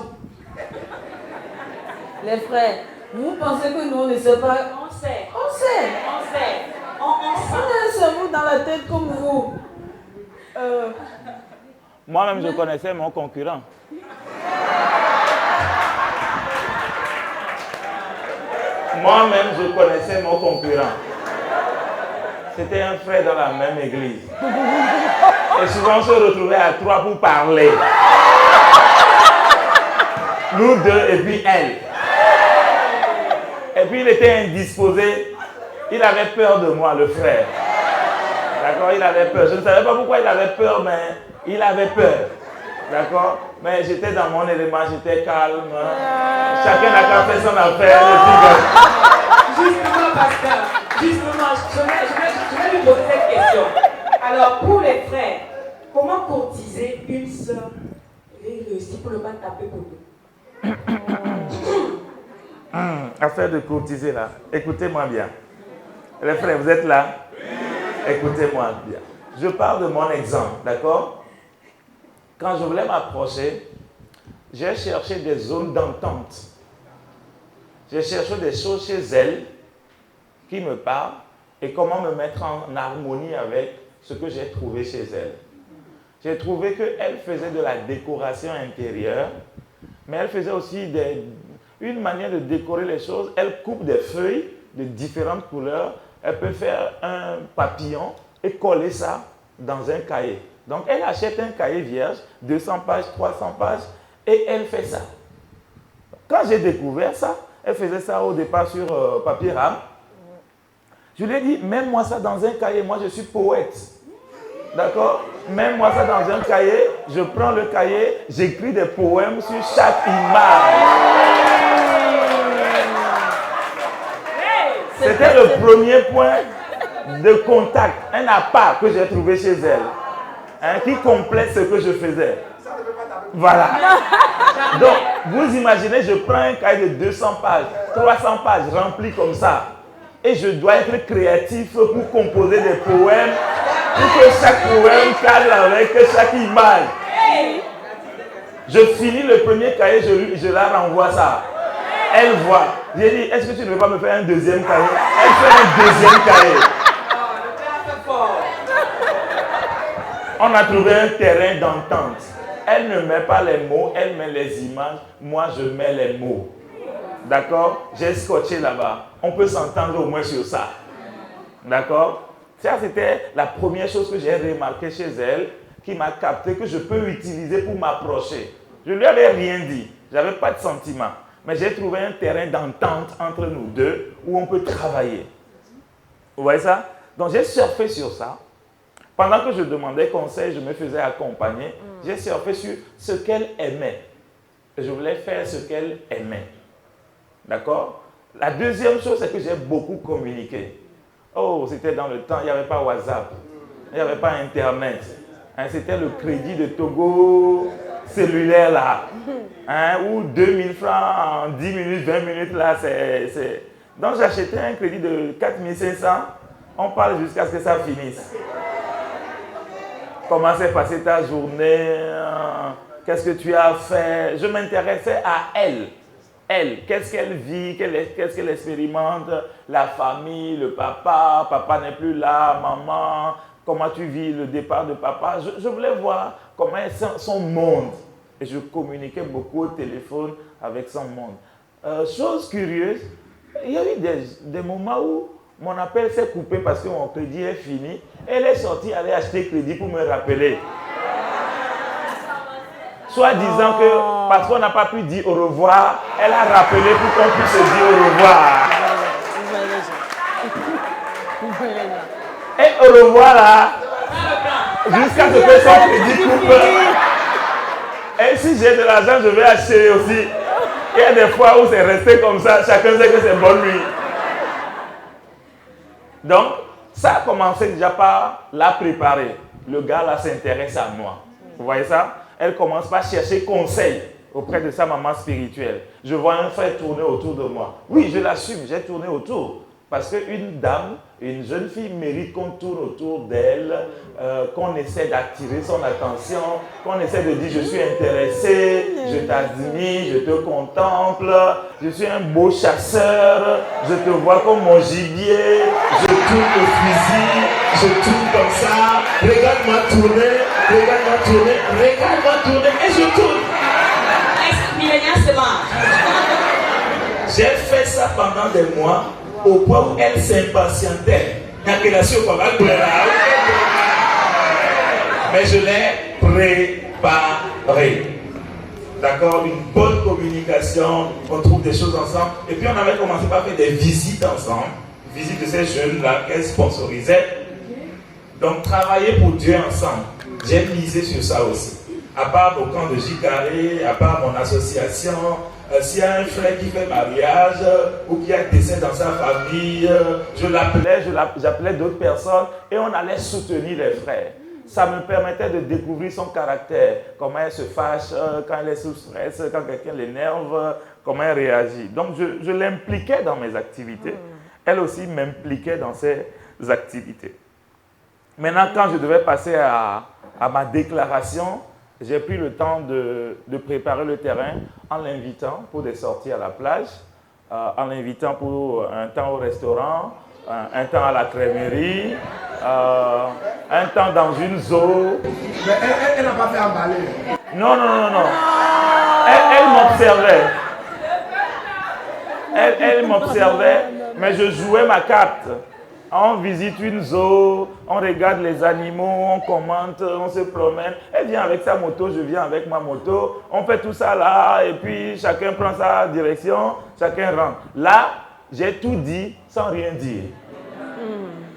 Les frères, vous pensez que nous, on ne sait pas? On sait. On sait. On sait. On a un cerveau dans la tête comme vous. Moi-même, je connaissais mon concurrent. Moi-même, je connaissais mon concurrent. C'était un frère dans la même église. Et souvent, on se retrouvait à 3 pour parler. Nous 2 et puis elle. Et puis, il était indisposé. Il avait peur de moi, le frère. D'accord? Il avait peur. Je ne savais pas pourquoi il avait peur, mais il avait peur. D'accord? Mais j'étais dans mon élément, j'étais calme. Chacun n'a qu'à faire son affaire. Justement, pasteur, je vais lui poser cette question. Alors, pour les frères, comment courtiser une sœur et réussir pour ne pas taper pour nous? Affaire de courtiser là. Écoutez-moi bien. Les frères, vous êtes là? Écoutez-moi bien. Je parle de mon exemple, d'accord? Quand je voulais m'approcher, j'ai cherché des zones d'entente. J'ai cherché des choses chez elle qui me parlent et comment me mettre en harmonie avec ce que j'ai trouvé chez elle. J'ai trouvé qu'elle faisait de la décoration intérieure, mais elle faisait aussi une manière de décorer les choses. Elle coupe des feuilles de différentes couleurs. Elle peut faire un papillon et coller ça dans un cahier. Donc, elle achète un cahier vierge, 200 pages, 300 pages, et elle fait ça. Quand j'ai découvert ça, elle faisait ça au départ sur papier rame. Je lui ai dit, mets-moi ça dans un cahier, moi je suis poète. D'accord? Mets-moi ça dans un cahier, je prends le cahier, j'écris des poèmes sur chaque image. C'était le premier point de contact, un appart que j'ai trouvé chez elle, qui complète ce que je faisais. Voilà. Donc, vous imaginez, je prends un cahier de 200 pages, 300 pages remplis comme ça. Et je dois être créatif pour composer des poèmes, pour que chaque poème cadre avec chaque image. Je finis le premier cahier, je la renvoie ça. Elle voit. J'ai dit, est-ce que tu ne veux pas me faire un deuxième cahier? Elle fait un deuxième cahier. On a trouvé un terrain d'entente. Elle ne met pas les mots, elle met les images. Moi, je mets les mots. D'accord? J'ai scotché là-bas. On peut s'entendre au moins sur ça. D'accord? Ça, c'était la première chose que j'ai remarqué chez elle, qui m'a capté, que je peux utiliser pour m'approcher. Je ne lui avais rien dit. Je n'avais pas de sentiment. Mais j'ai trouvé un terrain d'entente entre nous deux où on peut travailler. Vous voyez ça? Donc, j'ai surfé sur ça. Pendant que je demandais conseil, je me faisais accompagner. J'ai surfé sur ce qu'elle aimait. Je voulais faire ce qu'elle aimait. D'accord? La deuxième chose, c'est que j'ai beaucoup communiqué. Oh, c'était dans le temps, il n'y avait pas WhatsApp. Il n'y avait pas Internet. Hein, c'était le crédit de Togo cellulaire là. Hein, ou 2000 francs en 10 minutes, 20 minutes là. Donc j'achetais un crédit de 4500. On parle jusqu'à ce que ça finisse. Comment s'est passée ta journée? Qu'est-ce que tu as fait? Je m'intéressais à elle. Elle, qu'est-ce qu'elle vit? Qu'est-ce qu'elle expérimente? La famille, le papa. Papa n'est plus là. Maman, comment tu vis le départ de papa? Je voulais voir comment est son monde. Et je communiquais beaucoup au téléphone avec son monde. Chose curieuse, il y a eu des moments où mon appel s'est coupé parce que mon crédit est fini. Elle est sortie aller acheter crédit pour me rappeler. Soit disant que, parce qu'on n'a pas pu dire au revoir, elle a rappelé pour qu'on puisse se dire au revoir. Et au revoir là, jusqu'à ce que son crédit coupe. Et si j'ai de l'argent, je vais acheter aussi. Il y a des fois où c'est resté comme ça, chacun sait que c'est bonne nuit. Donc, ça a commencé déjà par la préparer. Le gars là s'intéresse à moi. Vous voyez ça? Elle commence par chercher conseil auprès de sa maman spirituelle. Je vois un frère tourner autour de moi. Oui, je l'assume, j'ai tourné autour. Parce qu'une dame, une jeune fille mérite qu'on tourne autour d'elle, qu'on essaie d'attirer son attention, qu'on essaie de dire je suis intéressé, je t'admire, je te contemple, je suis un beau chasseur, je te vois comme mon gibier, je tourne le fusil, je tourne comme ça, regarde-moi tourner, regarde-moi tourner et je tourne. J'ai fait ça pendant des mois. Au point où elle s'impatientait. Mais je l'ai préparé. D'accord? Une bonne communication, on trouve des choses ensemble. Et puis on avait commencé par faire des visites ensemble. Visites de ces jeunes-là qu'elle sponsorisait. Donc travailler pour Dieu ensemble. J'ai misé sur ça aussi. À part au camp de Jicaré, à part mon association, s'il y a un frère qui fait mariage ou qui a décès dans sa famille, j'appelais d'autres personnes et on allait soutenir les frères. Ça me permettait de découvrir son caractère, comment elle se fâche quand elle est sous stress, quand quelqu'un l'énerve, comment elle réagit. Donc je l'impliquais dans mes activités. Elle aussi m'impliquait dans ses activités. Maintenant, quand je devais passer à ma déclaration, j'ai pris le temps de préparer le terrain en l'invitant pour des sorties à la plage, en l'invitant pour un temps au restaurant, un temps à la crèmerie, un temps dans une zoo. Mais elle n'a pas fait emballer. Non. Elle m'observait. Elle m'observait, mais je jouais ma carte. On visite une zoo, on regarde les animaux, on commente, on se promène. Elle vient avec sa moto, je viens avec ma moto. On fait tout ça là, et puis chacun prend sa direction, chacun rentre. Là, j'ai tout dit sans rien dire.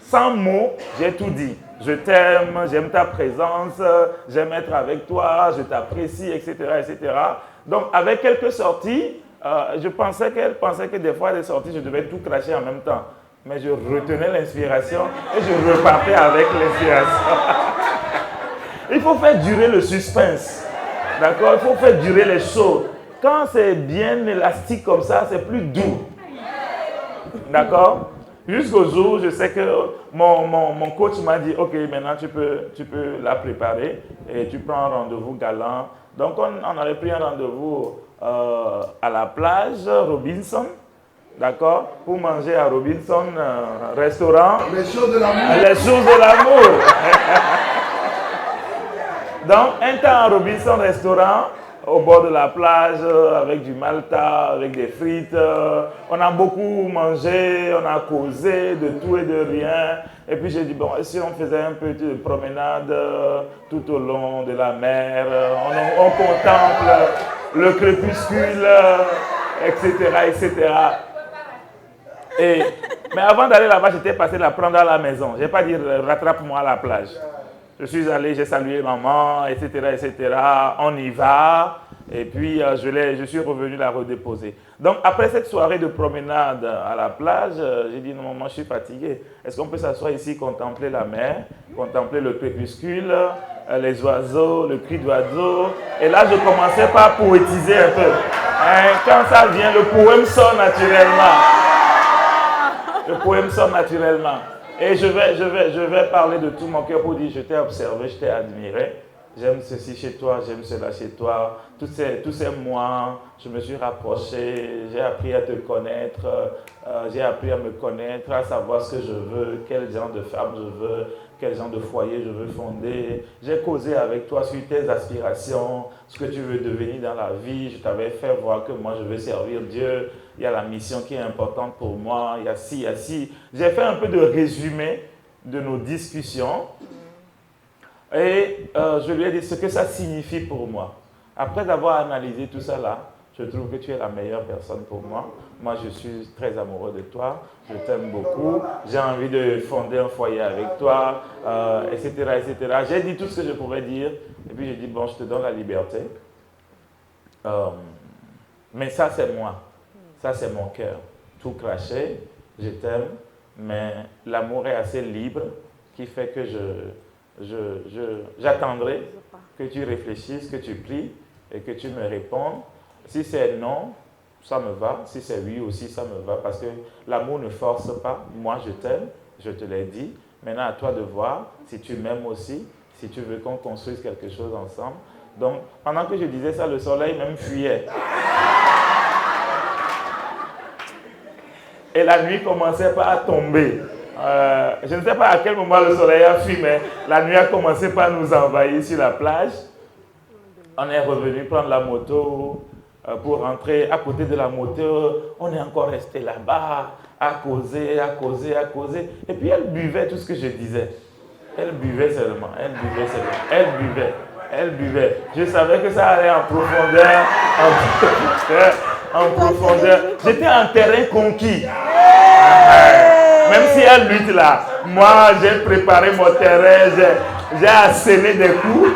Sans mots, j'ai tout dit. Je t'aime, j'aime ta présence, j'aime être avec toi, je t'apprécie, etc., etc. Donc, avec quelques sorties, je pensais qu'elle pensait que des fois, des sorties, je devais tout cracher en même temps. Mais je retenais l'inspiration et je repartais avec l'inspiration. Il faut faire durer le suspense. D'accord? Il faut faire durer les choses. Quand c'est bien élastique comme ça, c'est plus doux. D'accord? Jusqu'au jour, je sais que mon coach m'a dit, ok, maintenant tu peux la préparer et tu prends un rendez-vous galant. Donc on avait pris un rendez-vous à la plage Robinson, d'accord, pour manger à Robinson restaurant. Les choses de l'amour. Les choses de l'amour. Donc un temps à Robinson restaurant, au bord de la plage, avec du malta, avec des frites. On a beaucoup mangé, on a causé de tout et de rien. Et puis j'ai dit, bon, si on faisait un peu de promenade tout au long de la mer, on contemple le crépuscule, etc., etc. Mais avant d'aller là-bas, j'étais passé la prendre à la maison. Je n'ai pas dit, rattrape-moi à la plage. Je suis allé, j'ai salué maman, etc., etc. On y va. Et puis, je suis revenu la redéposer. Donc, après cette soirée de promenade à la plage, j'ai dit, non, maman, je suis fatigué. Est-ce qu'on peut s'asseoir ici, contempler la mer, contempler le crépuscule, les oiseaux, le cri d'oiseaux. Et là, je commençais par poétiser un peu. Quand ça vient, le poème sort naturellement. Le poème sort naturellement. Et je vais parler de tout mon cœur pour dire, je t'ai observé, je t'ai admiré. J'aime ceci chez toi, j'aime cela chez toi. Tous ces mois, je me suis rapproché, j'ai appris à te connaître, j'ai appris à me connaître, à savoir ce que je veux, quel genre de femme je veux, quel genre de foyer je veux fonder. J'ai causé avec toi sur tes aspirations, ce que tu veux devenir dans la vie. Je t'avais fait voir que moi, je veux servir Dieu. Il y a la mission qui est importante pour moi. Il y a ci, il y a ci. J'ai fait un peu de résumé de nos discussions. Et je lui ai dit ce que ça signifie pour moi. Après avoir analysé tout ça là, je trouve que tu es la meilleure personne pour moi. Moi, je suis très amoureux de toi. Je t'aime beaucoup. J'ai envie de fonder un foyer avec toi, etc., etc. J'ai dit tout ce que je pouvais dire. Et puis, j'ai dit, bon, je te donne la liberté. Mais ça, c'est moi. Ça, c'est mon cœur. Tout craché, je t'aime. Mais l'amour est assez libre qui fait que j'attendrai que tu réfléchisses, que tu pries et que tu me répondes. Si c'est non, ça me va. Si c'est oui aussi, ça me va. Parce que l'amour ne force pas. Moi, je t'aime, je te l'ai dit. Maintenant, à toi de voir si tu m'aimes aussi, si tu veux qu'on construise quelque chose ensemble. Donc, pendant que je disais ça, le soleil même fuyait. Et la nuit commençait pas à tomber. Je ne sais pas à quel moment le soleil a fui, mais la nuit a commencé par nous envahir sur la plage. On est revenu prendre la moto pour rentrer à côté de la moto. On est encore resté là-bas à causer, à causer, à causer. Et puis elle buvait tout ce que je disais. Elle buvait seulement, elle buvait seulement. Elle buvait, elle buvait. Je savais que ça allait en profondeur, en profondeur. J'étais en terrain conquis. Même si elle lutte là, moi j'ai préparé mon terrain, j'ai asséné des coups.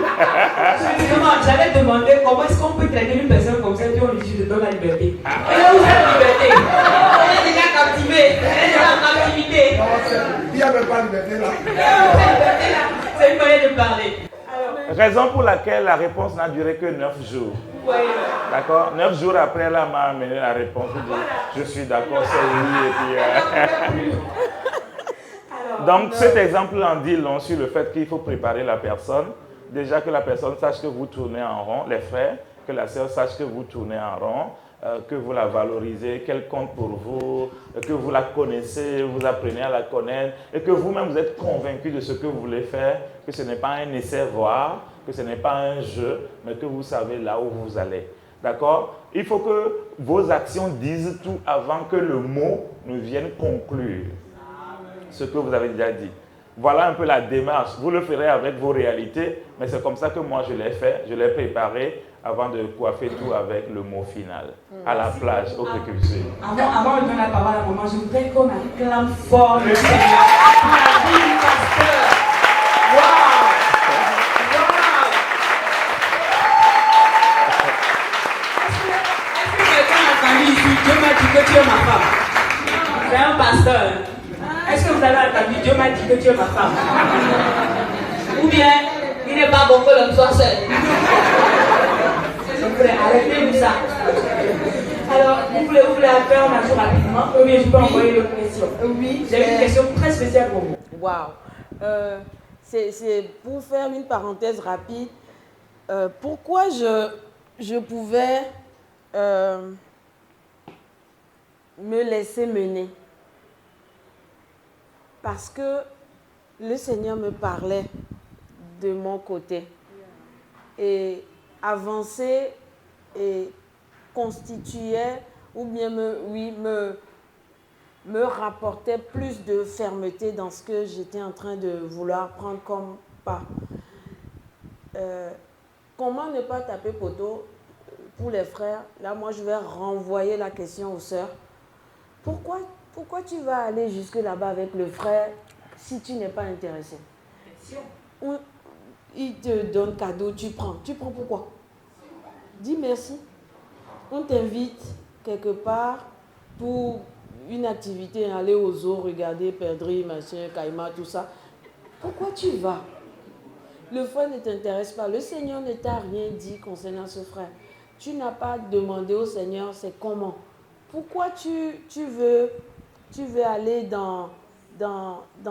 Justement, j'allais demander comment est-ce qu'on peut traiter une personne comme ça et on lui dit de donner la liberté. Et là, vous avez la liberté. Elle est déjà captivée, elle est déjà en captivité. Il n'y a même pas de liberté là. C'est une manière de parler. Raison pour laquelle la réponse n'a duré que 9 jours. Oui. D'accord? 9 jours après, elle m'a amené la réponse. Je suis d'accord, c'est oui. Et puis, Donc, cet exemple en dit long sur le fait qu'il faut préparer la personne. Déjà que la personne sache que vous tournez en rond, les frères, que la sœur sache que vous tournez en rond, que vous la valorisez, qu'elle compte pour vous, que vous la connaissez, vous apprenez à la connaître, et que vous-même vous êtes convaincu de ce que vous voulez faire, que ce n'est pas un essai-voir, que ce n'est pas un jeu, mais que vous savez là où vous allez. D'accord? Il faut que vos actions disent tout avant que le mot ne vienne conclure ce que vous avez déjà dit. Voilà un peu la démarche. Vous le ferez avec vos réalités, mais c'est comme ça que moi je l'ai fait, je l'ai préparé avant de coiffer tout avec le mot final. À la plage, au crépuscule. Avant de donner la parole à maman, je voudrais qu'on acclame fort le Seigneur pour la vie du pasteur. Waouh! Est-ce que quelqu'un a entendu ici, Dieu m'a dit que tu es ma femme? C'est un pasteur. Est-ce que vous avez entendu, Dieu m'a dit que tu es ma femme? Ou bien, il n'est pas bon que l'homme soit seul. S'il vous plaît, arrêtez-vous ça. Alors, vous voulez faire un action rapidement? Ou bien je peux envoyer l'autre question? Oui. J'ai une question très spéciale pour vous. Waouh. C'est pour faire une parenthèse rapide. Pourquoi je pouvais me laisser mener? Parce que le Seigneur me parlait de mon côté. Et avancer et constituait ou bien me rapportait plus de fermeté dans ce que j'étais en train de vouloir prendre comme pas. Comment ne pas taper poteau pour les frères? Là, moi, je vais renvoyer la question aux sœurs. Pourquoi tu vas aller jusque là-bas avec le frère si tu n'es pas intéressé? Il te donne cadeau, tu prends. Tu prends pourquoi? Dis merci. On t'invite quelque part pour une activité, aller aux zoo, regarder perdrix, machin, caïma, tout ça. Pourquoi tu vas? Le frère ne t'intéresse pas. Le Seigneur ne t'a rien dit concernant ce frère. Tu n'as pas demandé au Seigneur c'est comment. Pourquoi tu veux aller dans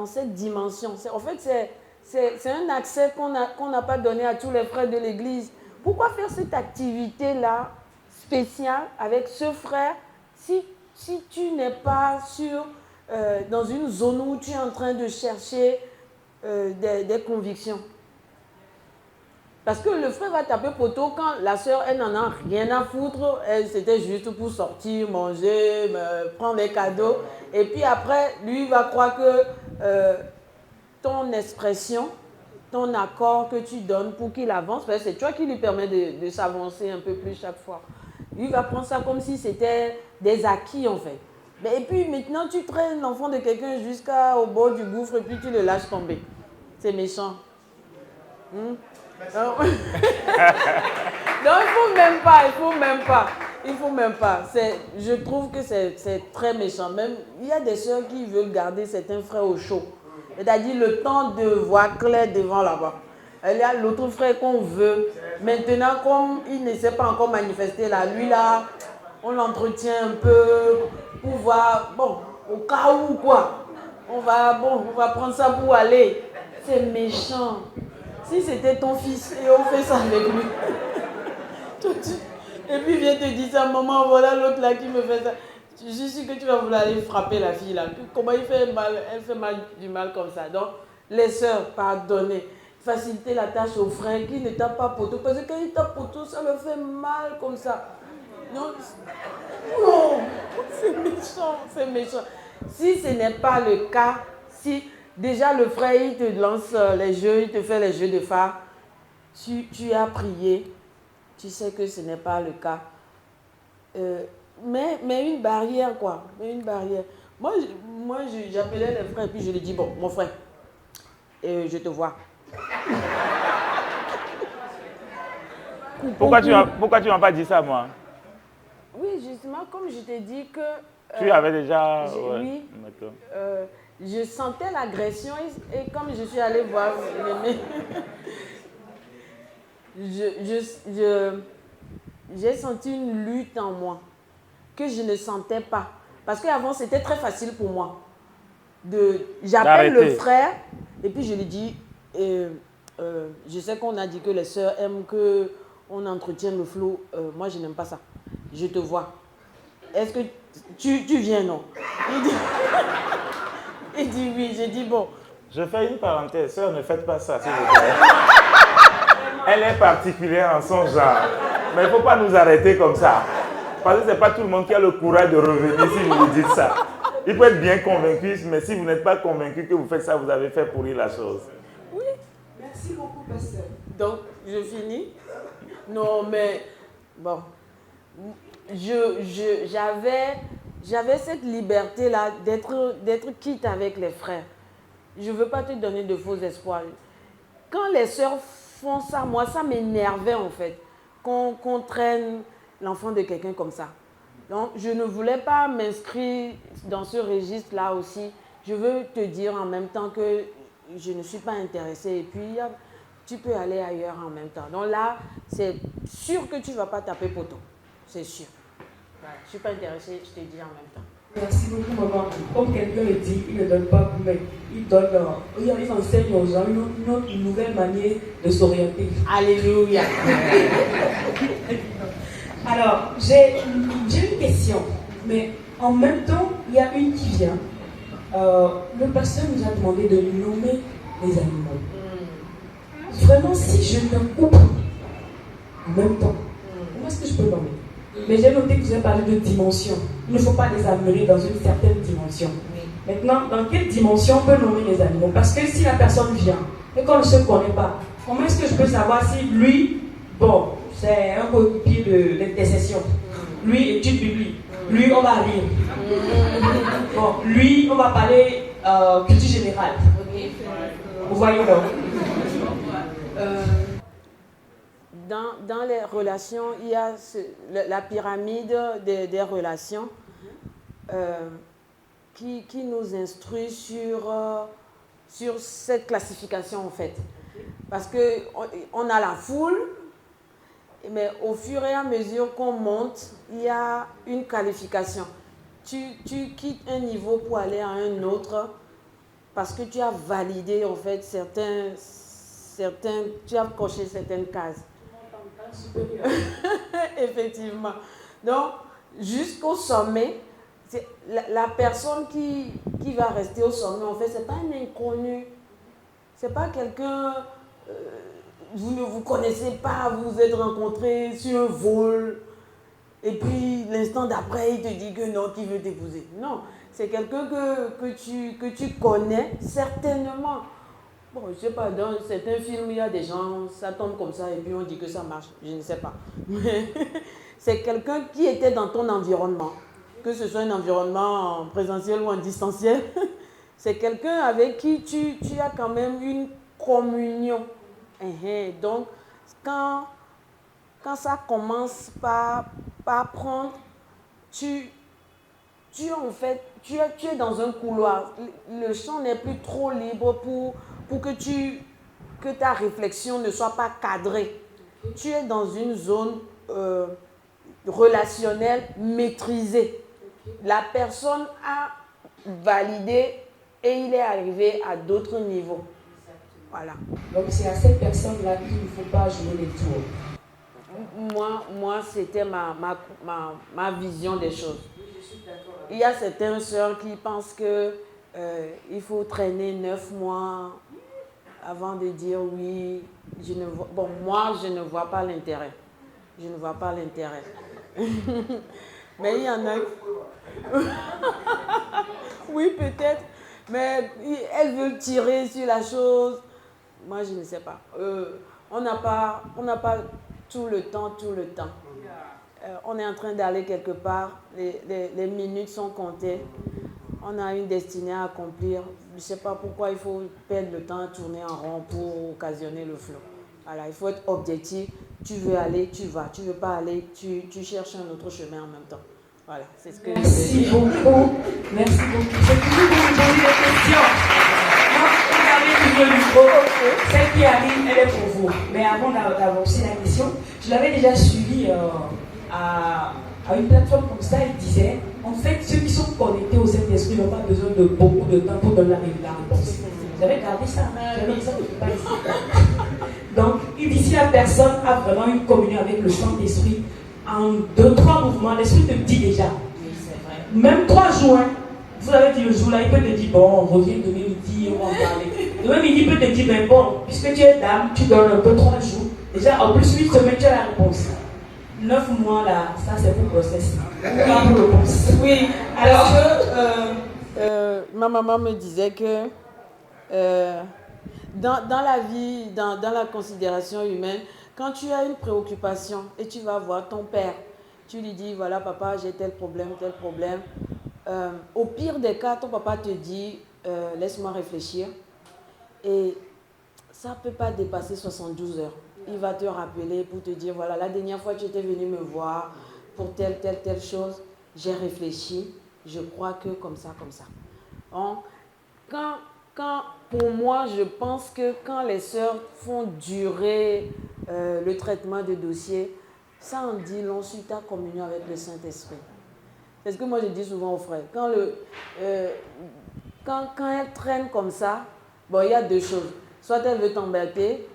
cette dimension? En fait, c'est un accès qu'on n'a pas donné à tous les frères de l'Église. Pourquoi faire cette activité-là spéciale avec ce frère si tu n'es pas dans une zone où tu es en train de chercher des convictions? Parce que le frère va taper poteau quand la sœur, elle n'en a rien à foutre. Elle, c'était juste pour sortir, manger, prendre des cadeaux. Et puis après, lui, il va croire que ton expression, ton accord que tu donnes pour qu'il avance, c'est toi qui lui permets de s'avancer un peu plus chaque fois. Lui, il va prendre ça comme si c'était des acquis, en fait. Et puis maintenant, tu traînes l'enfant de quelqu'un jusqu'au bord du gouffre et puis tu le lâches tomber. C'est méchant. Non, il faut même pas. Je trouve que c'est très méchant. Même, il y a des sœurs qui veulent garder certains frères au chaud. C'est-à-dire le temps de voir clair devant là-bas. Il y a l'autre frère qu'on veut. Maintenant, comme il ne s'est pas encore manifesté là, lui là, on l'entretient un peu pour voir, bon, au cas où quoi. On va prendre ça pour aller. C'est méchant. Si c'était ton fils et on fait ça avec lui. Et puis il vient te dire ça, maman, voilà l'autre là qui me fait ça. Je suis sûre que tu vas vouloir aller frapper la fille là. Comment il fait mal, elle fait du mal comme ça. Donc, les sœurs, pardonnez. Faciliter la tâche aux frères qui ne tapent pas poteau. Parce que quand il tape poteau, ça le fait mal comme ça. Non, c'est méchant, c'est méchant. Si ce n'est pas le cas, si déjà le frère il te lance les jeux, il te fait les jeux de phare, tu as prié, tu sais que ce n'est pas le cas. Mais une barrière quoi, une barrière. Moi j'appelais les frères et puis je lui dis bon, mon frère, je te vois. Pourquoi tu m'as pas dit ça, moi? Oui, justement, comme je t'ai dit que... tu avais déjà... Oui, je sentais l'agression et comme je suis allée voir l'aîné, j'ai senti une lutte en moi que je ne sentais pas. Parce qu'avant, c'était très facile pour moi. J'appelle le frère et puis je lui dis, je sais qu'on a dit que les sœurs aiment qu'on entretienne le flot. Moi, je n'aime pas ça. Je te vois. Est-ce que tu viens, non? Il dit oui. J'ai dit bon. Je fais une parenthèse. Sœur, ne faites pas ça, s'il vous plaît. Elle est particulière en son genre. Mais il ne faut pas nous arrêter comme ça. Parce que ce n'est pas tout le monde qui a le courage de revenir si vous vous dites ça. Il peut être bien convaincu, mais si vous n'êtes pas convaincu que vous faites ça, vous avez fait pourrir la chose. Oui. Merci beaucoup, pasteur. Donc, je finis. Non, mais bon. J'avais cette liberté-là d'être quitte avec les frères. Je ne veux pas te donner de faux espoirs. Quand les sœurs font ça, moi, ça m'énervait en fait. Qu'on traîne l'enfant de quelqu'un comme ça. Donc, je ne voulais pas m'inscrire dans ce registre-là aussi. Je veux te dire en même temps que je ne suis pas intéressée. Et puis, tu peux aller ailleurs en même temps. Donc là, c'est sûr que tu ne vas pas taper poteau. C'est sûr. Voilà, je ne suis pas intéressée, je te dis en même temps. Merci beaucoup, maman. Comme quelqu'un le dit, il ne donne pas, mais il enseigne aux gens une nouvelle manière de s'orienter. Alléluia. Alors, j'ai une question, mais en même temps, il y a une qui vient. Le pasteur nous a demandé de nommer les animaux. Vraiment, si je me coupe en même temps, comment est-ce que je peux nommer? Mais j'ai noté que vous avez parlé de dimension. Il ne faut pas les amener dans une certaine dimension. Maintenant, dans quelle dimension on peut nommer les animaux? Parce que si la personne vient et qu'on ne se connaît pas, comment est-ce que je peux savoir si lui, bon, c'est un coéquipier d'intercession, lui étude biblique, lui on va rire, bon, lui on va parler culture générale. Vous voyez donc. Dans les relations, il y a la pyramide des relations qui nous instruit sur cette classification en fait. Parce qu'on a la foule, mais au fur et à mesure qu'on monte, il y a une qualification. Tu quittes un niveau pour aller à un autre parce que tu as validé en fait tu as coché certaines cases. Effectivement. Donc, jusqu'au sommet, la personne qui va rester au sommet, en fait, ce n'est pas un inconnu. Ce n'est pas quelqu'un, vous ne vous connaissez pas, vous vous êtes rencontrés sur un vol, et puis l'instant d'après, il te dit que non, qu'il veut t'épouser. Non, c'est quelqu'un que tu connais certainement. Bon, je ne sais pas, dans certains films, il y a des gens, ça tombe comme ça et puis on dit que ça marche. Je ne sais pas. Mais c'est quelqu'un qui était dans ton environnement, que ce soit un environnement en présentiel ou en distanciel. C'est quelqu'un avec qui tu as quand même une communion. Donc, quand ça commence par prendre, tu es dans un couloir. Le champ n'est plus trop libre pour que ta réflexion ne soit pas cadrée. Tu es dans une zone relationnelle maîtrisée. La personne a validé et il est arrivé à d'autres niveaux. Voilà. Donc c'est à cette personne-là qu'il ne faut pas jouer les tours. Moi c'était ma vision des choses. Il y a certaines sœurs qui pensent qu'il faut traîner 9 mois avant de dire oui. Moi, je ne vois pas l'intérêt. Je ne vois pas l'intérêt. Mais il y en a... Oui, peut-être. Mais elles veulent tirer sur la chose. Moi, je ne sais pas. On n'a pas tout le temps. On est en train d'aller quelque part. Les minutes sont comptées. On a une destinée à accomplir. Je ne sais pas pourquoi il faut perdre le temps à tourner en rond pour occasionner le flot. Voilà, il faut être objectif. Tu veux aller, tu vas. Tu ne veux pas aller, tu cherches un autre chemin en même temps. Voilà, c'est ce que je veux dire. Merci beaucoup. Merci beaucoup. C'est toujours pour vous poser des questions. Vous avez toujours le micro. Celle qui arrive, elle est pour vous. Mais avant d'avancer la question, je l'avais déjà suivi à une plateforme comme ça. Il disait, en fait, ceux qui sont connectés au Saint-Esprit n'ont pas besoin de beaucoup de temps pour donner la réponse. Vous avez gardé ça? J'avais dit ça, je ne peux pas ici. Donc, il dit si la personne a vraiment une communion avec le Saint-Esprit, en 2-3 mouvements, l'esprit te dit déjà. Oui, c'est vrai. Même 3 jours, hein, vous avez dit le jour-là, il peut te dire, bon, on revient demain midi, on va en parler. Demain midi, il peut te dire, mais bon, puisque tu es dame, tu donnes un peu 3 jours. Déjà, en plus, 8 semaines, tu as la réponse. 9 mois, là, ça c'est pour process. Pas pour réponse. Oui, alors que ma maman me disait que dans la vie, dans la considération humaine, quand tu as une préoccupation et tu vas voir ton père, tu lui dis, voilà papa, j'ai tel problème. Au pire des cas, ton papa te dit, laisse-moi réfléchir. Et ça ne peut pas dépasser 72 heures. Il va te rappeler pour te dire, voilà, la dernière fois tu étais venu me voir pour telle chose, j'ai réfléchi, je crois que comme ça. Donc, pour moi, je pense que quand les sœurs font durer le traitement de dossier, ça en dit long sur ta communion avec le Saint-Esprit. C'est ce que moi je dis souvent aux frères. Quand elles traînent comme ça, bon, il y a deux choses. Soit elle veut t'emmerder,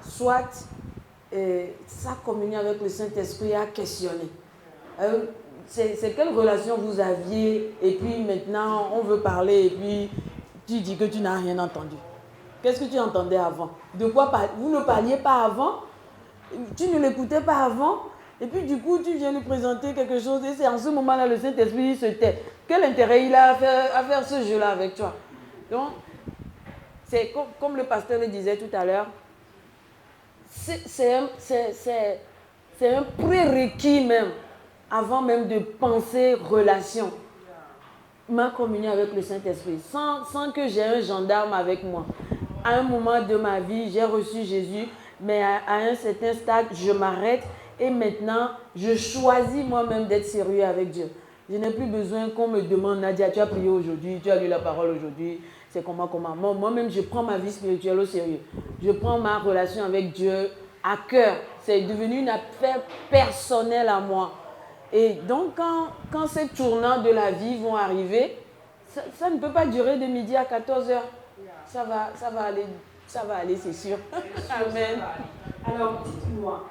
soit sa communion avec le Saint-Esprit a questionné. C'est quelle relation vous aviez et puis maintenant on veut parler et puis tu dis que tu n'as rien entendu. Qu'est-ce que tu entendais avant? De quoi vous ne parliez pas avant? Tu ne l'écoutais pas avant? Et puis du coup tu viens lui présenter quelque chose et c'est en ce moment-là le Saint-Esprit se tait. Quel intérêt il a à faire ce jeu-là avec toi? Donc, c'est comme le pasteur le disait tout à l'heure, c'est un prérequis même, avant même de penser relation. Ma communion avec le Saint-Esprit, sans que j'ai un gendarme avec moi. À un moment de ma vie, j'ai reçu Jésus, mais à un certain stade, je m'arrête et maintenant, je choisis moi-même d'être sérieux avec Dieu. Je n'ai plus besoin qu'on me demande, Nadia, tu as prié aujourd'hui, tu as lu la parole aujourd'hui, c'est comment. Moi-même, je prends ma vie spirituelle au sérieux. Je prends ma relation avec Dieu à cœur. C'est devenu une affaire personnelle à moi. Et donc, quand ces tournants de la vie vont arriver, ça ne peut pas durer de midi à 14h. Ça va aller, c'est sûr. Amen. Alors, dites-moi,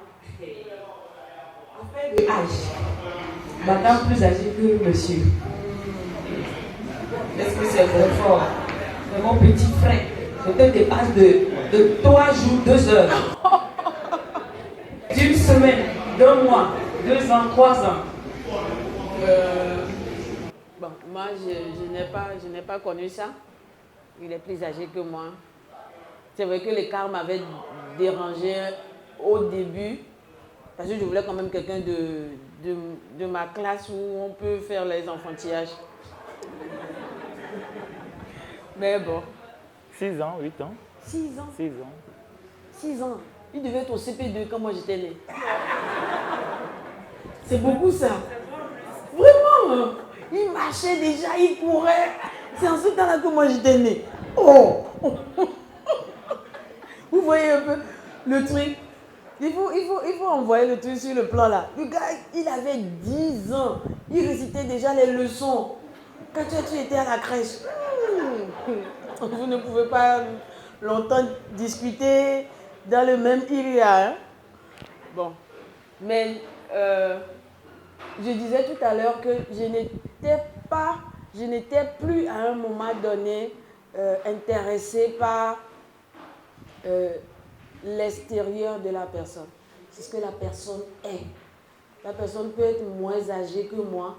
en fait de âge, madame plus âgée que monsieur, est-ce que c'est confort? C'est mon petit frère. C'est un dépasse de 3 jours, 2 heures. D'une semaine, 2 mois, 2 ans, 3 ans. Bon, moi, je n'ai pas connu ça. Il est plus âgé que moi. C'est vrai que l'écart m'avait dérangé au début, parce que je voulais quand même quelqu'un de ma classe où on peut faire les enfantillages. Mais bon. 6 ans, 8 ans. 6 ans. 6 ans. 6 ans. Il devait être au CP2 quand moi j'étais née. C'est beaucoup ça. Vraiment. Il marchait déjà, il courait. C'est en ce temps-là que moi j'étais née. Oh. Vous voyez un peu le truc. Il faut envoyer le truc sur le plan là. Le gars, il avait 10 ans. Il récitait déjà les leçons. Quand tu étais à la crèche. Vous ne pouvez pas longtemps discuter dans le même area. Hein? Bon. Mais je disais tout à l'heure que je n'étais plus à un moment donné intéressée par l'extérieur de la personne. C'est ce que la personne est. La personne peut être moins âgée que moi,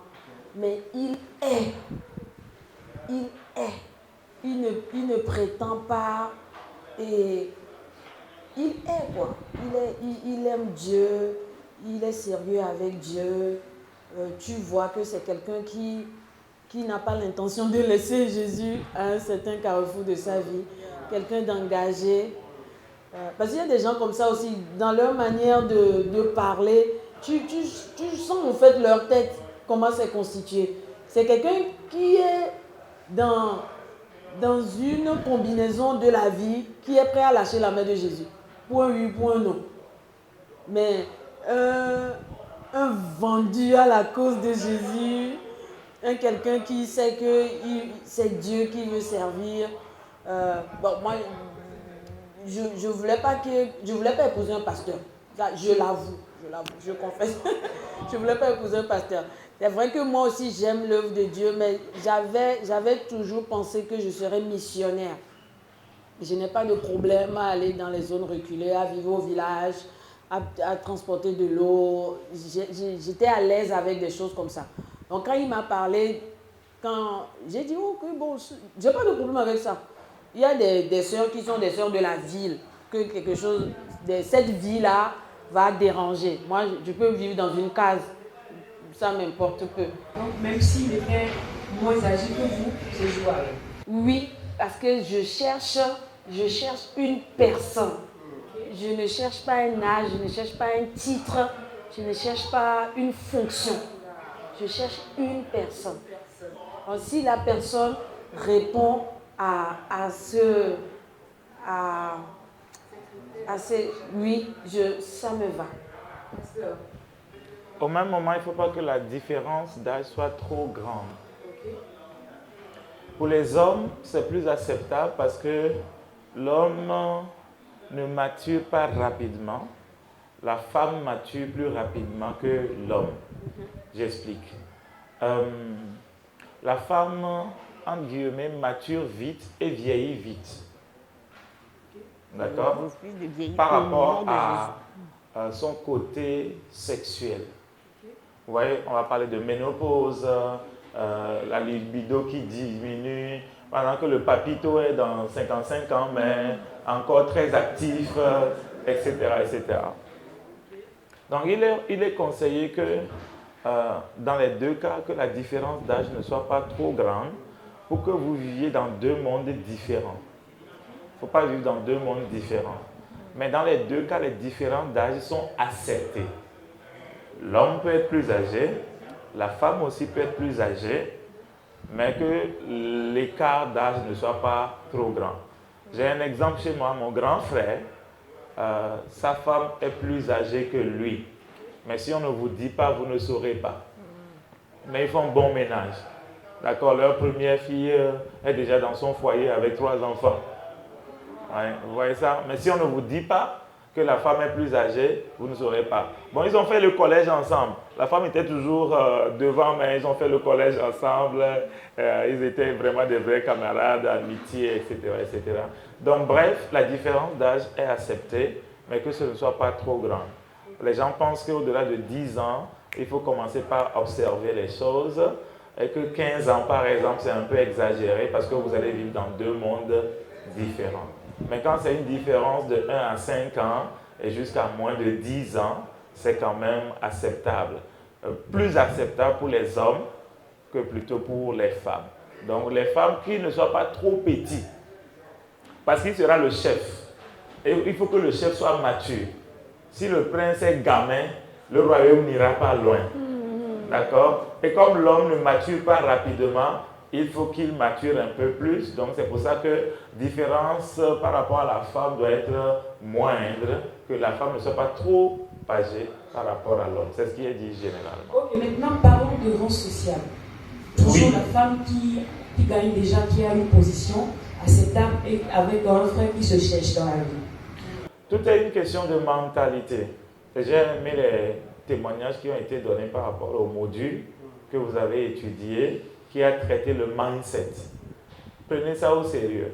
mais il est. Il est. Il ne prétend pas. Et il est quoi. Il aime Dieu. Il est sérieux avec Dieu. Tu vois que c'est quelqu'un qui n'a pas l'intention de laisser Jésus à un certain carrefour de sa vie. Quelqu'un d'engagé. Parce qu'il y a des gens comme ça aussi, dans leur manière de parler, tu sens en fait leur tête, comment c'est constitué. C'est quelqu'un qui est dans une combinaison de la vie, qui est prêt à lâcher la main de Jésus. Point oui, point non. Mais un vendu à la cause de Jésus, quelqu'un qui sait que c'est Dieu qui veut servir. Moi, je voulais pas épouser un pasteur. Ça, je l'avoue, je confesse. Je voulais pas épouser un pasteur. C'est vrai que moi aussi j'aime l'œuvre de Dieu, mais j'avais toujours pensé que je serais missionnaire. Je n'ai pas de problème à aller dans les zones reculées, à vivre au village, à transporter de l'eau. J'étais à l'aise avec des choses comme ça. Donc quand il m'a parlé, j'ai dit ok, bon, j'ai pas de problème avec ça. Il y a des sœurs qui sont des sœurs de la ville, que quelque chose de cette vie-là va déranger. Moi, je peux vivre dans une case, ça m'importe peu. Donc, même s'il était moins âgé que vous, c'est jouable. Oui, parce que je cherche une personne. Je ne cherche pas un âge, je ne cherche pas un titre, je ne cherche pas une fonction. Je cherche une personne. Alors, si la personne répond à ce... Oui, ça me va. Au même moment, il ne faut pas que la différence d'âge soit trop grande. Pour les hommes, c'est plus acceptable parce que l'homme ne mature pas rapidement. La femme mature plus rapidement que l'homme. J'explique. La femme, entre guillemets, mature vite et vieillit vite. D'accord? Par rapport à son côté sexuel. Vous voyez, on va parler de ménopause, la libido qui diminue, pendant que le papito est dans 55 ans, mais encore très actif, etc., etc. Donc, il est conseillé que, dans les deux cas, que la différence d'âge ne soit pas trop grande pour que vous viviez dans deux mondes différents. Il ne faut pas vivre dans deux mondes différents. Mais dans les deux cas, les différences d'âge sont acceptées. L'homme peut être plus âgé, la femme aussi peut être plus âgée, mais que l'écart d'âge ne soit pas trop grand. J'ai un exemple chez moi, mon grand frère, sa femme est plus âgée que lui. Mais si on ne vous dit pas, vous ne saurez pas. Mais ils font bon ménage. D'accord, leur première fille est déjà dans son foyer avec 3 enfants. Ouais, vous voyez ça? Mais si on ne vous dit pas que la femme est plus âgée, vous ne saurez pas. Bon, ils ont fait le collège ensemble. La femme était toujours devant, mais ils ont fait le collège ensemble. Ils étaient vraiment des vrais camarades, amitié, etc., etc. Donc, bref, la différence d'âge est acceptée, mais que ce ne soit pas trop grand. Les gens pensent qu'au-delà de 10 ans, il faut commencer par observer les choses, et que 15 ans, par exemple, c'est un peu exagéré parce que vous allez vivre dans deux mondes différents. Mais quand c'est une différence de 1 à 5 ans et jusqu'à moins de 10 ans, c'est quand même acceptable. Plus acceptable pour les hommes que plutôt pour les femmes. Donc les femmes qui ne soient pas trop petits, parce qu'il sera le chef. Et il faut que le chef soit mature. Si le prince est gamin, le royaume n'ira pas loin. D'accord? Et comme l'homme ne mature pas rapidement, il faut qu'il mature un peu plus. Donc c'est pour ça que la différence par rapport à la femme doit être moindre, que la femme ne soit pas trop âgée par rapport à l'homme. C'est ce qui est dit généralement. Ok, maintenant parlons de rang social. Toujours la femme qui gagne déjà, qui a une position acceptable et avec un frère qui se cherche dans la vie. Tout est une question de mentalité. J'ai aimé les témoignages qui ont été donnés par rapport au module que vous avez étudié, qui a traité le mindset. Prenez ça au sérieux.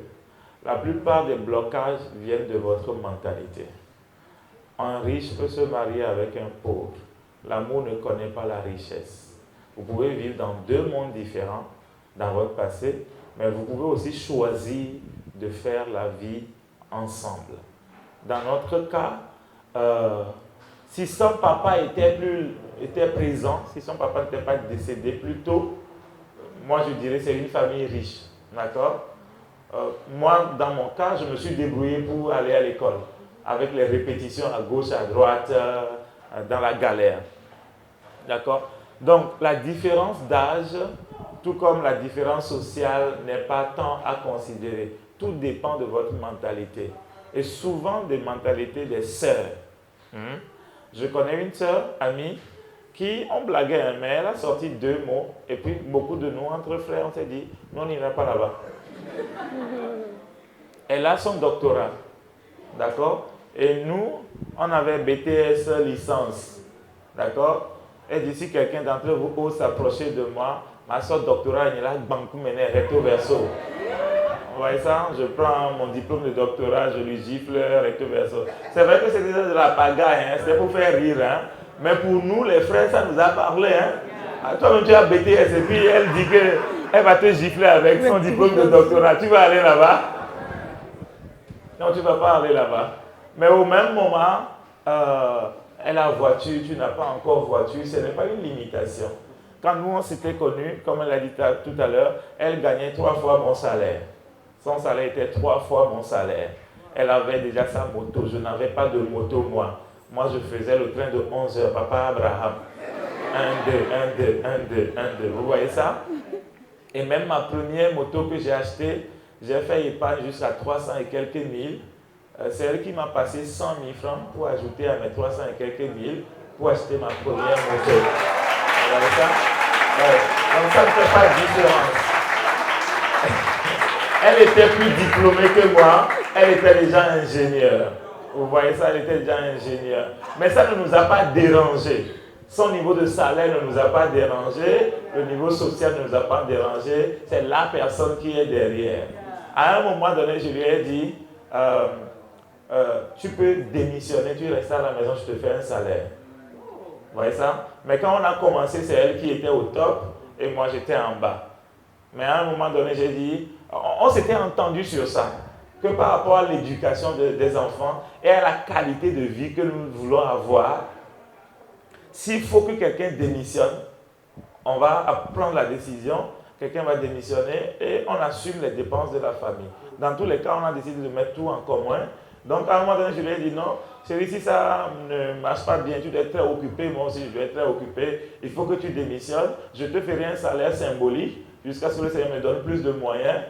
La plupart des blocages viennent de votre mentalité. Un riche peut se marier avec un pauvre. L'amour ne connaît pas la richesse. Vous pouvez vivre dans deux mondes différents dans votre passé, mais vous pouvez aussi choisir de faire la vie ensemble. Dans notre cas, si son papa était présent, si son papa n'était pas décédé plus tôt, moi je dirais que c'est une famille riche. D'accord? Moi, dans mon cas, je me suis débrouillé pour aller à l'école, avec les répétitions à gauche, à droite, dans la galère. D'accord? Donc, la différence d'âge, tout comme la différence sociale, n'est pas tant à considérer. Tout dépend de votre mentalité. Et souvent des mentalités des sœurs. Je connais une sœur, amie, qui, on blaguait, mais elle a sorti 2 mots, et puis beaucoup de nous, entre frères, on s'est dit, non, on n'ira pas là-bas. Elle a son doctorat, d'accord? Et nous, on avait BTS licence, d'accord? Et d'ici quelqu'un d'entre vous ose s'approcher de moi, ma soeur doctorat, il est là, banque mené recto verso. Vous voyez ça? Je prends mon diplôme de doctorat, je lui gifle recto verso. C'est vrai que c'était de la pagaille, hein? C'était pour faire rire, hein? Mais pour nous, les frères, ça nous a parlé. Hein? Toi-même, tu as BTS et puis elle dit qu'elle va te gifler avec son diplôme de doctorat. Tu vas aller là-bas? Non, tu ne vas pas aller là-bas. Mais au même moment, elle a voiture, tu n'as pas encore voiture. Ce n'est pas une limitation. Quand nous, on s'était connus, comme elle a dit tout à l'heure, elle gagnait 3 fois mon salaire. Son salaire était 3 fois mon salaire. Elle avait déjà sa moto. Je n'avais pas de moto, moi. Moi, je faisais le train de 11 heures. Papa Abraham. 1, 2, 1, 2, 1, 2, 1, 2. Vous voyez ça? Et même ma première moto que j'ai achetée, j'ai fait épargne jusqu'à 300 et quelques mille. C'est elle qui m'a passé 100 000 francs pour ajouter à mes 300 et quelques mille pour acheter ma première moto. Vous voyez ça? Ouais. Donc ça ne fait pas de différence. Elle était plus diplômée que moi, elle était déjà ingénieure. Vous voyez ça, elle était déjà ingénieure. Mais ça ne nous a pas dérangé. Son niveau de salaire ne nous a pas dérangé, le niveau social ne nous a pas dérangé, c'est la personne qui est derrière. À un moment donné, je lui ai dit, tu peux démissionner, tu restes à la maison, je te fais un salaire. Vous voyez ça? Mais quand on a commencé, c'est elle qui était au top et moi j'étais en bas. Mais à un moment donné, j'ai dit, on s'était entendu sur ça, que par rapport à l'éducation des enfants et à la qualité de vie que nous voulons avoir, s'il faut que quelqu'un démissionne, on va prendre la décision, quelqu'un va démissionner et on assume les dépenses de la famille. Dans tous les cas, on a décidé de mettre tout en commun. Donc à un moment donné, je lui ai dit non, chérie, si ça ne marche pas bien, tu dois être très occupé, moi aussi je dois être très occupé, il faut que tu démissionnes, je te ferai un salaire symbolique jusqu'à ce que le Seigneur me donne plus de moyens,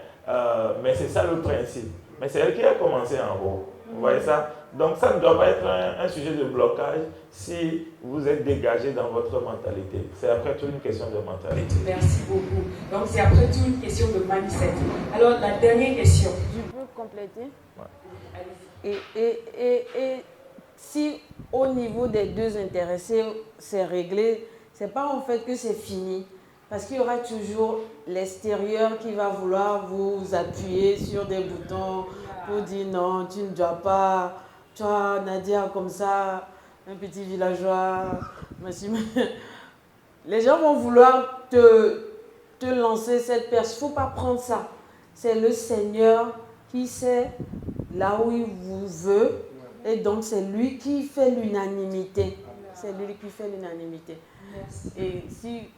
mais c'est ça le principe. Mais c'est elle qui a commencé en haut. Vous voyez ça? Donc ça ne doit pas être un sujet de blocage si vous êtes dégagé dans votre mentalité. C'est après tout une question de mentalité. Merci beaucoup. Donc c'est après tout une question de mindset. Alors la dernière question. Je peux compléter? Ouais. Et si au niveau des deux intéressés, c'est réglé, c'est pas en fait que c'est fini. Parce qu'il y aura toujours l'extérieur qui va vouloir vous appuyer sur des boutons pour dire non, tu ne dois pas, toi Nadia comme ça, un petit villageois. Les gens vont vouloir te lancer cette perche. Il ne faut pas prendre ça. C'est le Seigneur qui sait là où il vous veut. Et donc c'est lui qui fait l'unanimité. C'est lui qui fait l'unanimité. Et si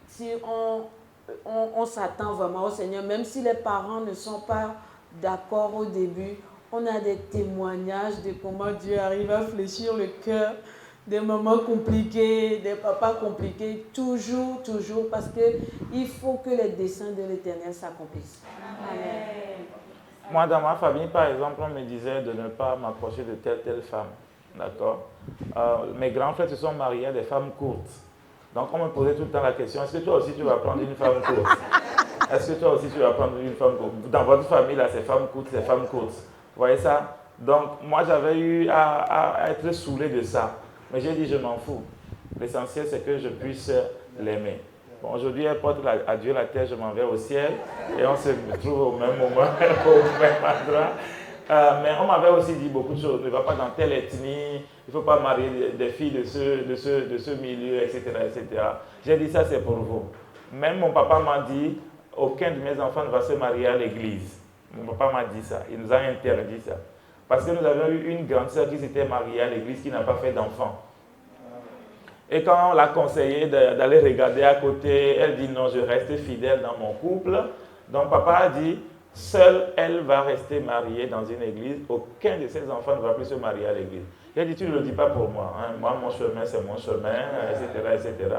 on s'attend vraiment au Seigneur, même si les parents ne sont pas d'accord au début, on a des témoignages de comment Dieu arrive à fléchir le cœur, des moments compliqués, des papas compliqués, toujours, parce qu'il faut que les desseins de l'Éternel s'accomplissent. Amen. Moi, dans ma famille, par exemple, on me disait de ne pas m'approcher de telle femme. D'accord? Mes grands frères se sont mariés à des femmes courtes. Donc, on me posait tout le temps la question, est-ce que toi aussi tu vas prendre une femme courte? Est-ce que toi aussi tu vas prendre une femme courte? Dans votre famille, là, c'est femmes courtes, c'est femmes courtes. Vous voyez ça? Donc, moi, j'avais eu à être saoulé de ça. Mais j'ai dit, je m'en fous. L'essentiel, c'est que je puisse l'aimer. Bon, aujourd'hui, elle porte à Dieu la terre, je m'en vais au ciel. Et on se retrouve au même moment, au même endroit. Mais on m'avait aussi dit beaucoup de choses. Ne va pas dans telle ethnie, il ne faut pas marier des filles de ce milieu, etc., etc. J'ai dit, ça, c'est pour vous. Même mon papa m'a dit, aucun de mes enfants ne va se marier à l'église. Mon papa m'a dit ça. Il nous a interdit ça. Parce que nous avions eu une grande sœur qui s'était mariée à l'église qui n'a pas fait d'enfant. Et quand on l'a conseillé d'aller regarder à côté, elle dit non, je reste fidèle dans mon couple. Donc papa a dit, seule elle va rester mariée dans une église. Aucun de ses enfants ne va plus se marier à l'église. J'ai dit, tu ne le dis pas pour moi. Hein. Moi, mon chemin, c'est mon chemin, etc., etc.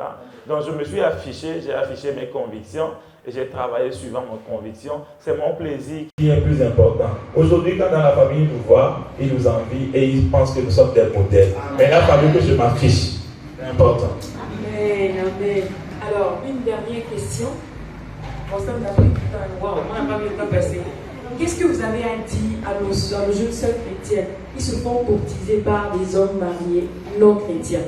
Donc je me suis affiché, j'ai affiché mes convictions. Et j'ai travaillé suivant mes convictions. C'est mon plaisir qui est plus important. Aujourd'hui, quand dans la famille ils nous voient, ils nous envient et ils pensent que nous sommes des modèles. Mais là, il a fallu que je m'affiche. C'est important. Amen, amen. Alors, une dernière question. On n'a pas eu le temps. Wow, on n'a pas eu le temps passer. Qu'est-ce que vous avez à dire à nos jeunes sœurs chrétiennes qui se font baptiser par des hommes mariés non chrétiens?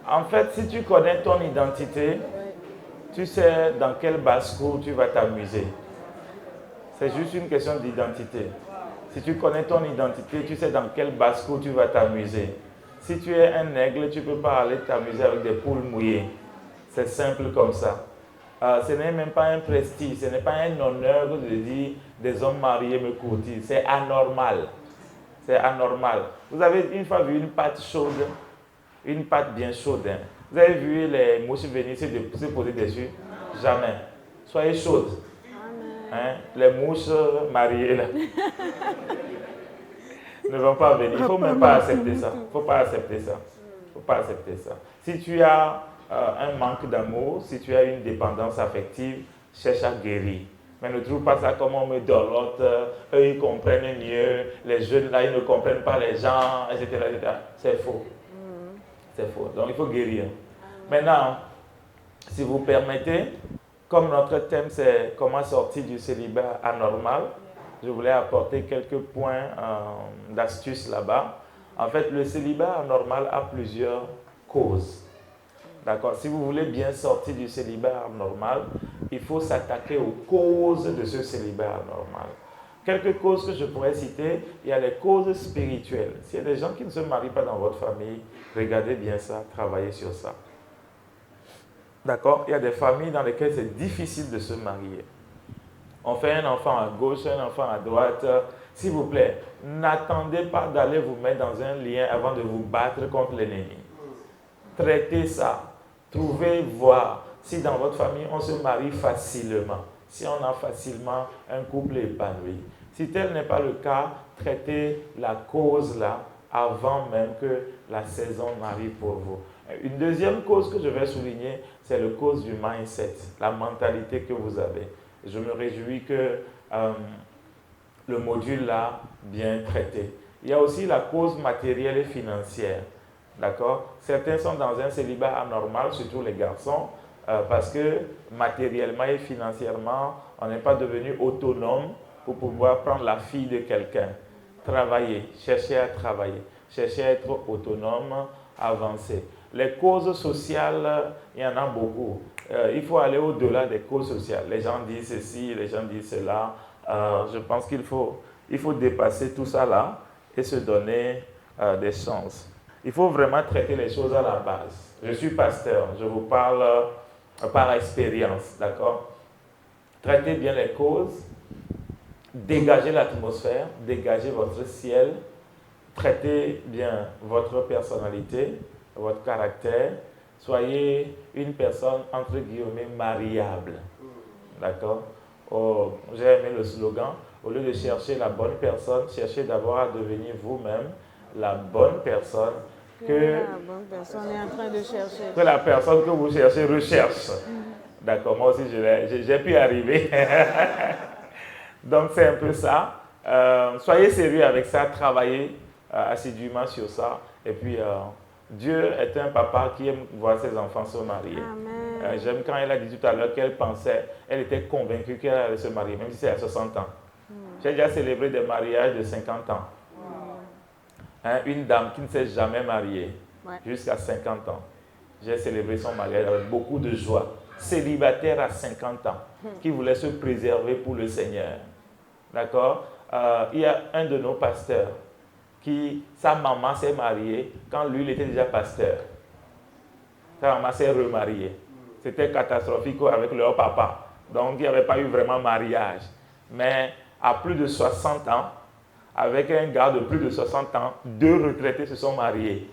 En fait, si tu connais ton identité, tu sais dans quelle basse-cour tu vas t'amuser. C'est juste une question d'identité. Si tu connais ton identité, tu sais dans quelle basse-cour tu vas t'amuser. Si tu es un aigle, tu ne peux pas aller t'amuser avec des poules mouillées. C'est simple comme ça. Ce n'est même pas un prestige, ce n'est pas un honneur de dire des hommes mariés me courtisent. C'est anormal. C'est anormal. Vous avez une fois vu une pâte chaude, une pâte bien chaude. Hein? Vous avez vu les mouches venir se poser dessus? Jamais. Soyez chaudes. Hein? Les mouches mariées là. ne vont pas venir. Il ne faut même pas accepter ça. Il ne faut pas accepter ça. Faut pas accepter ça. Si tu as un manque d'amour, si tu as une dépendance affective, cherche à guérir. Mais ne trouve pas ça comme on me dorlote, eux ils comprennent mieux, les jeunes là ils ne comprennent pas les gens, etc. etc. C'est faux. C'est faux. Donc il faut guérir. Maintenant, si vous permettez, comme notre thème c'est comment sortir du célibat anormal, je voulais apporter quelques points d'astuce là-bas. En fait, le célibat anormal a plusieurs causes. D'accord? Si vous voulez bien sortir du célibat anormal, il faut s'attaquer aux causes de ce célibat anormal. Quelques causes que je pourrais citer, il y a les causes spirituelles. S'il y a des gens qui ne se marient pas dans votre famille, regardez bien ça, travaillez sur ça. D'accord? Il y a des familles dans lesquelles c'est difficile de se marier. On fait un enfant à gauche, un enfant à droite. S'il vous plaît, n'attendez pas d'aller vous mettre dans un lien avant de vous battre contre l'ennemi. Traitez ça. Trouvez, voir si dans votre famille on se marie facilement, si on a facilement un couple épanoui. Si tel n'est pas le cas, traitez la cause là avant même que la saison n'arrive pour vous. Une deuxième cause que je vais souligner, c'est la cause du mindset, la mentalité que vous avez. Je me réjouis que le module là bien traité. Il y a aussi la cause matérielle et financière. D'accord? Certains sont dans un célibat anormal, surtout les garçons, parce que matériellement et financièrement, on n'est pas devenu autonome pour pouvoir prendre la fille de quelqu'un. Travailler, chercher à travailler, chercher à être autonome, avancer. Les causes sociales, il y en a beaucoup. Il faut aller au-delà des causes sociales. Les gens disent ceci, les gens disent cela. Je pense qu'il faut dépasser tout ça là et se donner des chances. Il faut vraiment traiter les choses à la base. Je suis pasteur, je vous parle par expérience, d'accord? Traitez bien les causes, dégagez l'atmosphère, dégagez votre ciel, traitez bien votre personnalité, votre caractère, soyez une personne entre guillemets mariable, d'accord? Oh, j'ai aimé le slogan, au lieu de chercher la bonne personne, cherchez d'abord à devenir vous-même la bonne personne que la bonne personne est en train de chercher. Que la personne que vous cherchez recherche. D'accord, moi aussi j'ai pu arriver. Donc c'est un peu ça. Soyez sérieux avec ça, travaillez assidûment sur ça. Et puis Dieu est un papa qui aime voir ses enfants se marier. J'aime quand elle a dit tout à l'heure qu'elle pensait, elle était convaincue qu'elle allait se marier, même si c'est à 60 ans. J'ai déjà célébré des mariages de 50 ans. Une dame qui ne s'est jamais mariée jusqu'à 50 ans. J'ai célébré son mariage avec beaucoup de joie. Célibataire à 50 ans, qui voulait se préserver pour le Seigneur. D'accord? Il y a un de nos pasteurs qui, sa maman s'est mariée quand lui, il était déjà pasteur. Sa maman s'est remariée. C'était catastrophique avec leur papa. Donc, il n'y avait pas eu vraiment mariage. Mais à plus de 60 ans, avec un gars de plus de 60 ans, 2 retraités se sont mariés.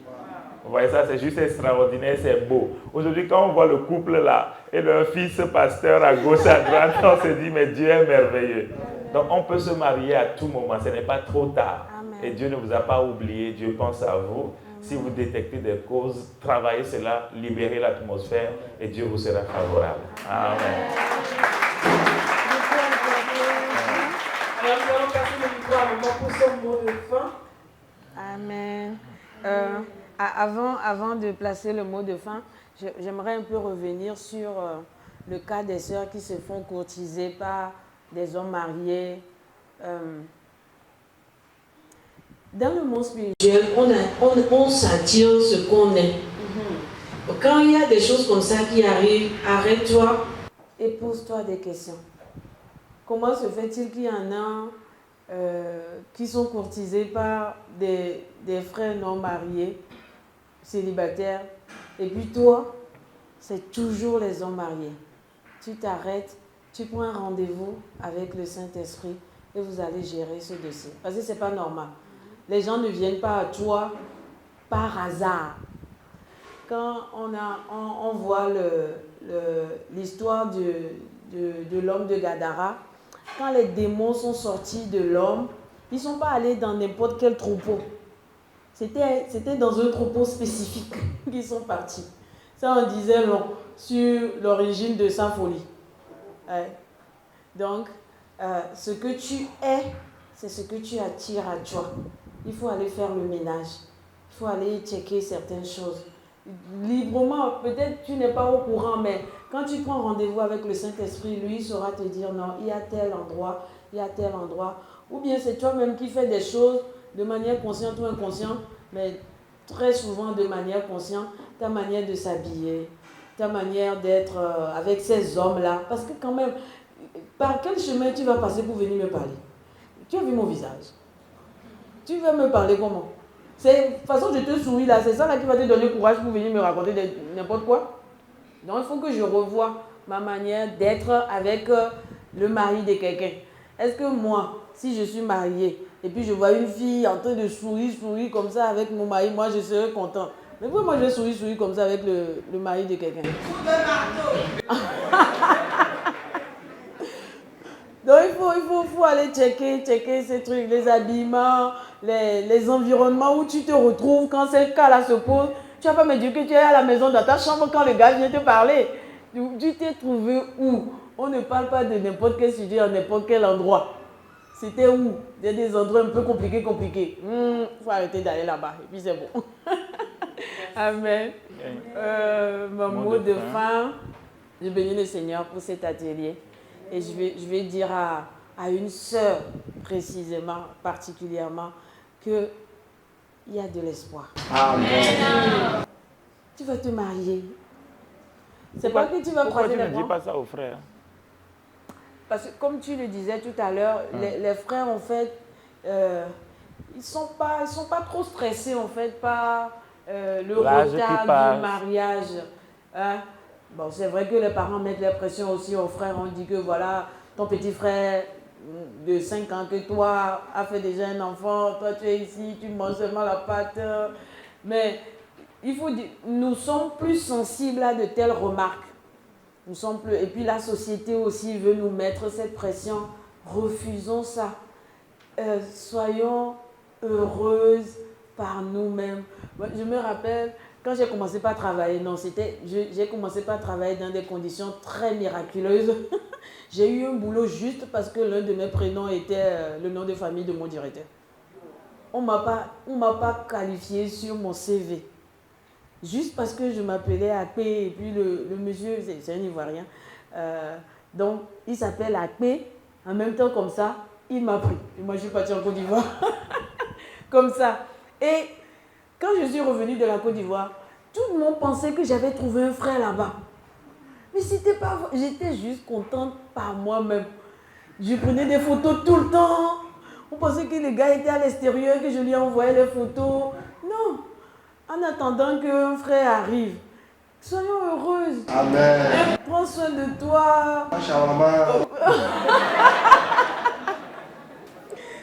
Vous voyez ça, c'est juste extraordinaire, c'est beau. Aujourd'hui, quand on voit le couple là, et leur fils pasteur à gauche, à droite, on se dit, mais Dieu est merveilleux. Donc, on peut se marier à tout moment, ce n'est pas trop tard. Amen. Et Dieu ne vous a pas oublié, Dieu pense à vous. Amen. Si vous détectez des causes, travaillez cela, libérez l'atmosphère, et Dieu vous sera favorable. Amen. Alors, nous allons passer le micro à maman pour son mot de fin. Amen. Avant de placer le mot de fin, j'aimerais un peu revenir sur le cas des sœurs qui se font courtiser par des hommes mariés. Dans le monde spirituel, on s'attire ce qu'on est. Quand il y a des choses comme ça qui arrivent, arrête-toi et pose-toi des questions. Comment se fait-il qu'il y en a qui sont courtisés par des frères non mariés, célibataires, et puis toi, c'est toujours les hommes mariés. Tu t'arrêtes, tu prends un rendez-vous avec le Saint-Esprit et vous allez gérer ce dossier. Parce que ce n'est pas normal. Les gens ne viennent pas à toi par hasard. Quand on voit l'histoire de l'homme de Gadara, quand les démons sont sortis de l'homme, Ils ne sont pas allés dans n'importe quel troupeau. C'était dans un troupeau spécifique qu'ils sont partis. Ça, on disait long sur l'origine de sa folie. Ouais. Donc, ce que tu es, c'est ce que tu attires à toi. Il faut aller faire le ménage. Il faut aller checker certaines choses. Librement, peut-être tu n'es pas au courant, mais quand tu prends rendez-vous avec le Saint-Esprit, lui, il saura te dire non, il y a tel endroit, il y a tel endroit. Ou bien c'est toi-même qui fais des choses de manière consciente ou inconsciente, mais très souvent de manière consciente, ta manière de s'habiller, ta manière d'être avec ces hommes-là. Parce que quand même, par quel chemin tu vas passer pour venir me parler? Tu as vu mon visage? Tu vas me parler comment? C'est de toute façon, je te souris là, c'est ça là qui va te donner courage pour venir me raconter n'importe quoi. Donc il faut que je revoie ma manière d'être avec le mari de quelqu'un. Est-ce que moi, si je suis mariée et puis je vois une fille en train de sourire comme ça avec mon mari, moi je serais content. Mais pourquoi moi je souris comme ça avec le mari de quelqu'un? Donc il faut aller checker ces trucs, les habillements, les environnements où tu te retrouves quand ce cas-là se pose. Tu ne vas pas me dire que tu es à la maison dans ta chambre quand le gars vient te parler. Tu t'es trouvé où? On ne parle pas de n'importe quel sujet à n'importe quel endroit. C'était où? Il y a des endroits un peu compliqués. Il faut arrêter d'aller là-bas et puis c'est bon. Amen. Mon mot de fin, je bénis le Seigneur pour cet atelier. Et je vais dire à une sœur, précisément, particulièrement, qu'il y a de l'espoir. Amen. Tu vas te marier. C'est pas que tu vas croiser les bras. Pourquoi tu ne dis pas ça aux frères? Parce que comme tu le disais tout à l'heure, les frères, en fait, ils sont pas trop stressés, en fait, par le retard du mariage. Hein? Bon, c'est vrai que les parents mettent la pression aussi aux frères. On dit que voilà, ton petit frère de 5 ans que toi a fait déjà un enfant. Toi, tu es ici, tu manges seulement la pâte. Mais il faut dire, nous sommes plus sensibles à de telles remarques. Nous sommes plus, et puis la société aussi veut nous mettre cette pression. Refusons ça. Soyons heureuses par nous-mêmes. Moi, je me rappelle, quand j'ai commencé par travailler, j'ai commencé par travailler dans des conditions très miraculeuses. J'ai eu un boulot juste parce que l'un de mes prénoms était le nom de famille de mon directeur. On m'a pas qualifié sur mon CV. Juste parce que je m'appelais Akpé et puis le monsieur, c'est un Ivoirien. Donc, il s'appelle Akpé. En même temps, comme ça, il m'a pris. Et moi, je suis partie en Côte d'Ivoire. Comme ça. Et quand je suis revenue de la Côte d'Ivoire, tout le monde pensait que j'avais trouvé un frère là-bas. Mais c'était pas vrai. J'étais juste contente par moi-même. Je prenais des photos tout le temps. On pensait que le gars était à l'extérieur, que je lui envoyais les photos. Non. En attendant qu'un frère arrive, soyons heureuses. Amen. Prends soin de toi.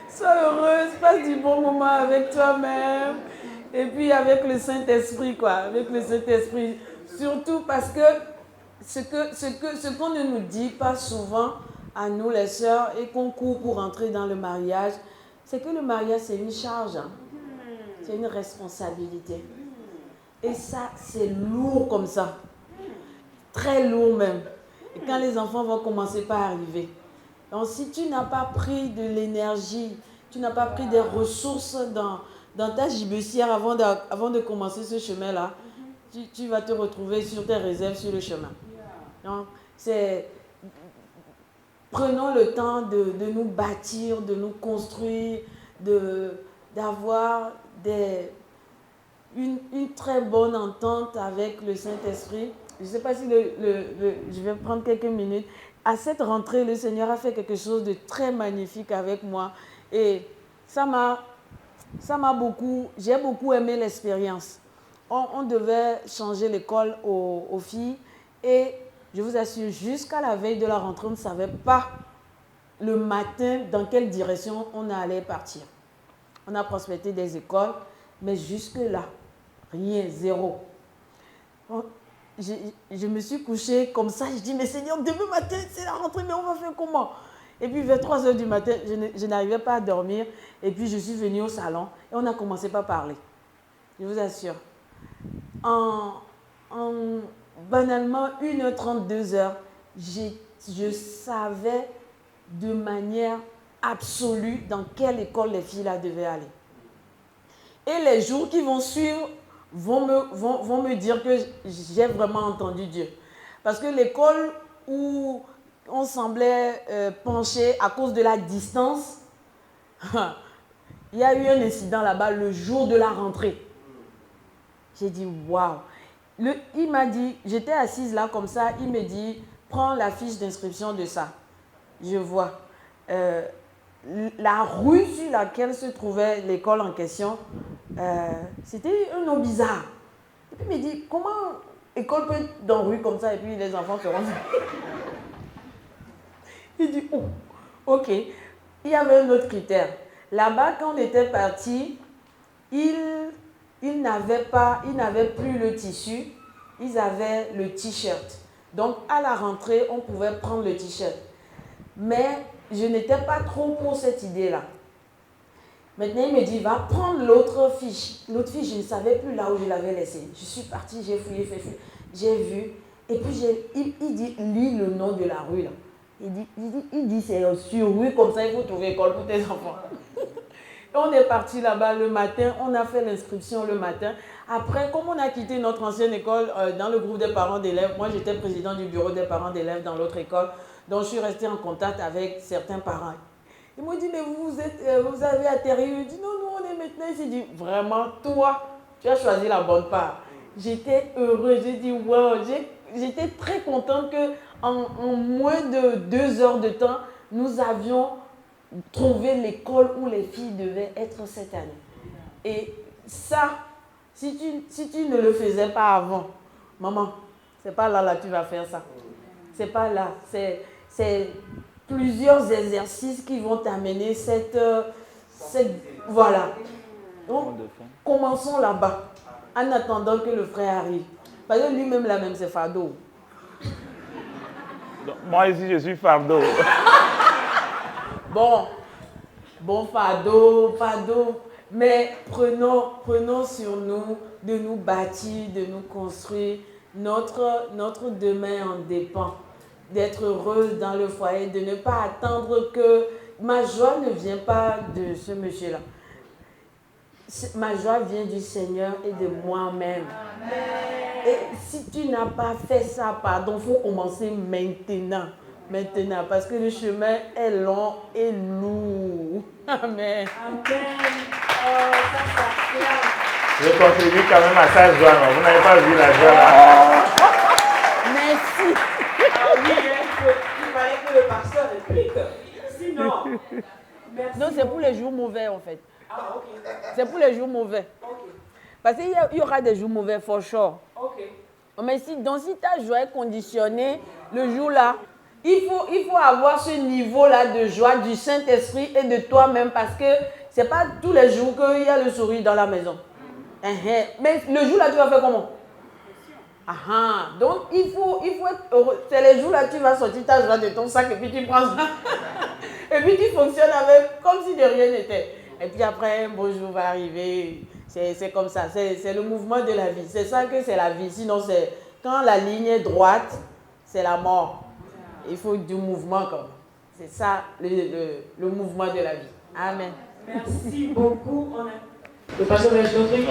Sois heureuse, passe du bon moment avec toi-même. Et puis avec le Saint-Esprit, quoi. Avec le Saint-Esprit. Surtout parce que ce qu'on ne nous dit pas souvent à nous les sœurs et qu'on court pour entrer dans le mariage, c'est que le mariage c'est une charge. Hein. C'est une responsabilité. Et ça, c'est lourd comme ça. Très lourd même. Et quand les enfants vont commencer par arriver. Donc si tu n'as pas pris de l'énergie, tu n'as pas pris des ressources dans ta gibecière avant de commencer ce chemin-là, tu vas te retrouver sur tes réserves sur le chemin. Donc, prenons le temps de nous bâtir, de nous construire, d'avoir une très bonne entente avec le Saint-Esprit. Je ne sais pas si je vais prendre quelques minutes. À cette rentrée, le Seigneur a fait quelque chose de très magnifique avec moi. Et ça m'a beaucoup, j'ai beaucoup aimé l'expérience. On devait changer l'école aux filles et je vous assure, jusqu'à la veille de la rentrée, on ne savait pas le matin dans quelle direction on allait partir. On a prospecté des écoles, mais jusque-là, rien, zéro. Je me suis couchée comme ça, je dis, mais Seigneur, demain matin, c'est la rentrée, mais on va faire comment? Et puis vers 3 heures du matin, je n'arrivais pas à dormir. Et puis je suis venue au salon et on a commencé par parler. Je vous assure. En banalement 1h30, 2h, je savais de manière absolue dans quelle école les filles là devaient aller. Et les jours qui vont suivre vont me dire que j'ai vraiment entendu Dieu. Parce que l'école où on semblait pencher à cause de la distance, il y a eu un incident là-bas le jour de la rentrée. J'ai dit, waouh. Il m'a dit, j'étais assise là comme ça, il me dit, prends la fiche d'inscription de ça. Je vois. La rue sur laquelle se trouvait l'école en question, c'était un nom bizarre. Et puis il me dit, comment l'école peut être dans la rue comme ça et puis les enfants seront... Il dit, oh, ok. Il y avait un autre critère. Là-bas, quand on était parti, ils n'avaient plus le tissu, ils avaient le t-shirt. Donc, à la rentrée, on pouvait prendre le t-shirt. Mais je n'étais pas trop pour cette idée-là. Maintenant, il me dit, va prendre l'autre fiche. L'autre fiche, je ne savais plus là où je l'avais laissée. Je suis partie, j'ai fouillé, j'ai vu. Et puis, il dit, lis le nom de la rue là. Il dit c'est sur rue, comme ça, il faut trouver école pour tes enfants. Et on est parti là-bas le matin, on a fait l'inscription le matin. Après, comme on a quitté notre ancienne école dans le groupe des parents d'élèves, moi j'étais président du bureau des parents d'élèves dans l'autre école, donc je suis restée en contact avec certains parents. Ils m'ont dit, mais vous avez atterri. Je dis, non, on est maintenant ici. Je dis, vraiment, toi, tu as choisi la bonne part. J'étais heureuse, j'ai dit, wow, j'étais très contente qu'en moins de 2 heures de temps, nous avions trouvé l'école où les filles devaient être cette année. Et ça, si tu ne le faisais pas avant, maman, c'est pas là tu vas faire ça. C'est pas là. C'est plusieurs exercices qui vont t'amener cette voilà. Donc, commençons là-bas, en attendant que le frère arrive. Parce que lui-même, là-même, c'est fardeau. Donc, moi ici, je suis fardeau. Bon, fardeau. Mais prenons sur nous de nous bâtir, de nous construire. Notre demain en dépend. D'être heureuse dans le foyer, de ne pas attendre que ma joie ne vient pas de ce monsieur-là. Ma joie vient du Seigneur et de moi-même. Et si tu n'as pas fait ça, pardon, il faut commencer maintenant. Maintenant, parce que le chemin est long et lourd. Amen. Je contribue quand même à sa joie, non? Vous n'avez pas vu la joie là? Merci. Oui, il fallait que le pasteur réplique. Sinon, merci. Non, c'est pour les jours mauvais en fait. Ah, ok. C'est pour les jours mauvais. Ok. Parce qu'il y aura des jours mauvais, for sure. Ok. Mais si ta joie est conditionnée, le jour-là, il faut avoir ce niveau-là de joie du Saint-Esprit et de toi-même parce que ce n'est pas tous les jours qu'il y a le sourire dans la maison. Mais le jour-là, tu vas faire comment? Donc, il faut être heureux. C'est les jours-là tu vas sortir ta joie de ton sac et puis tu prends ça. Et puis tu fonctionnes avec comme si de rien n'était. Et puis après, un beau jour va arriver. C'est comme ça. C'est le mouvement de la vie. C'est ça que c'est la vie. Sinon, c'est quand la ligne est droite, c'est la mort. Il faut du mouvement comme. C'est ça le mouvement de la vie. Amen. Merci beaucoup. Le pasteur va ajouter.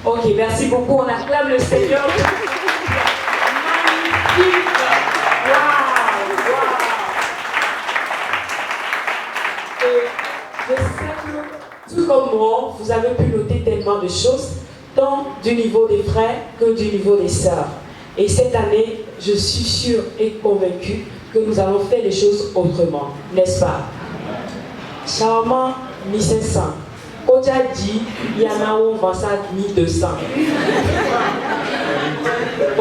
Ok, merci beaucoup. On acclame le Seigneur. Magnifique. Waouh. Et je sais que, tout comme moi, vous avez pu noter tellement de choses, tant du niveau des frères que du niveau des sœurs. Et cette année, je suis sûre et convaincue que nous allons faire les choses autrement, n'est-ce pas? Charmant 1500. Koja dit, il y en a où on vend ça 1200.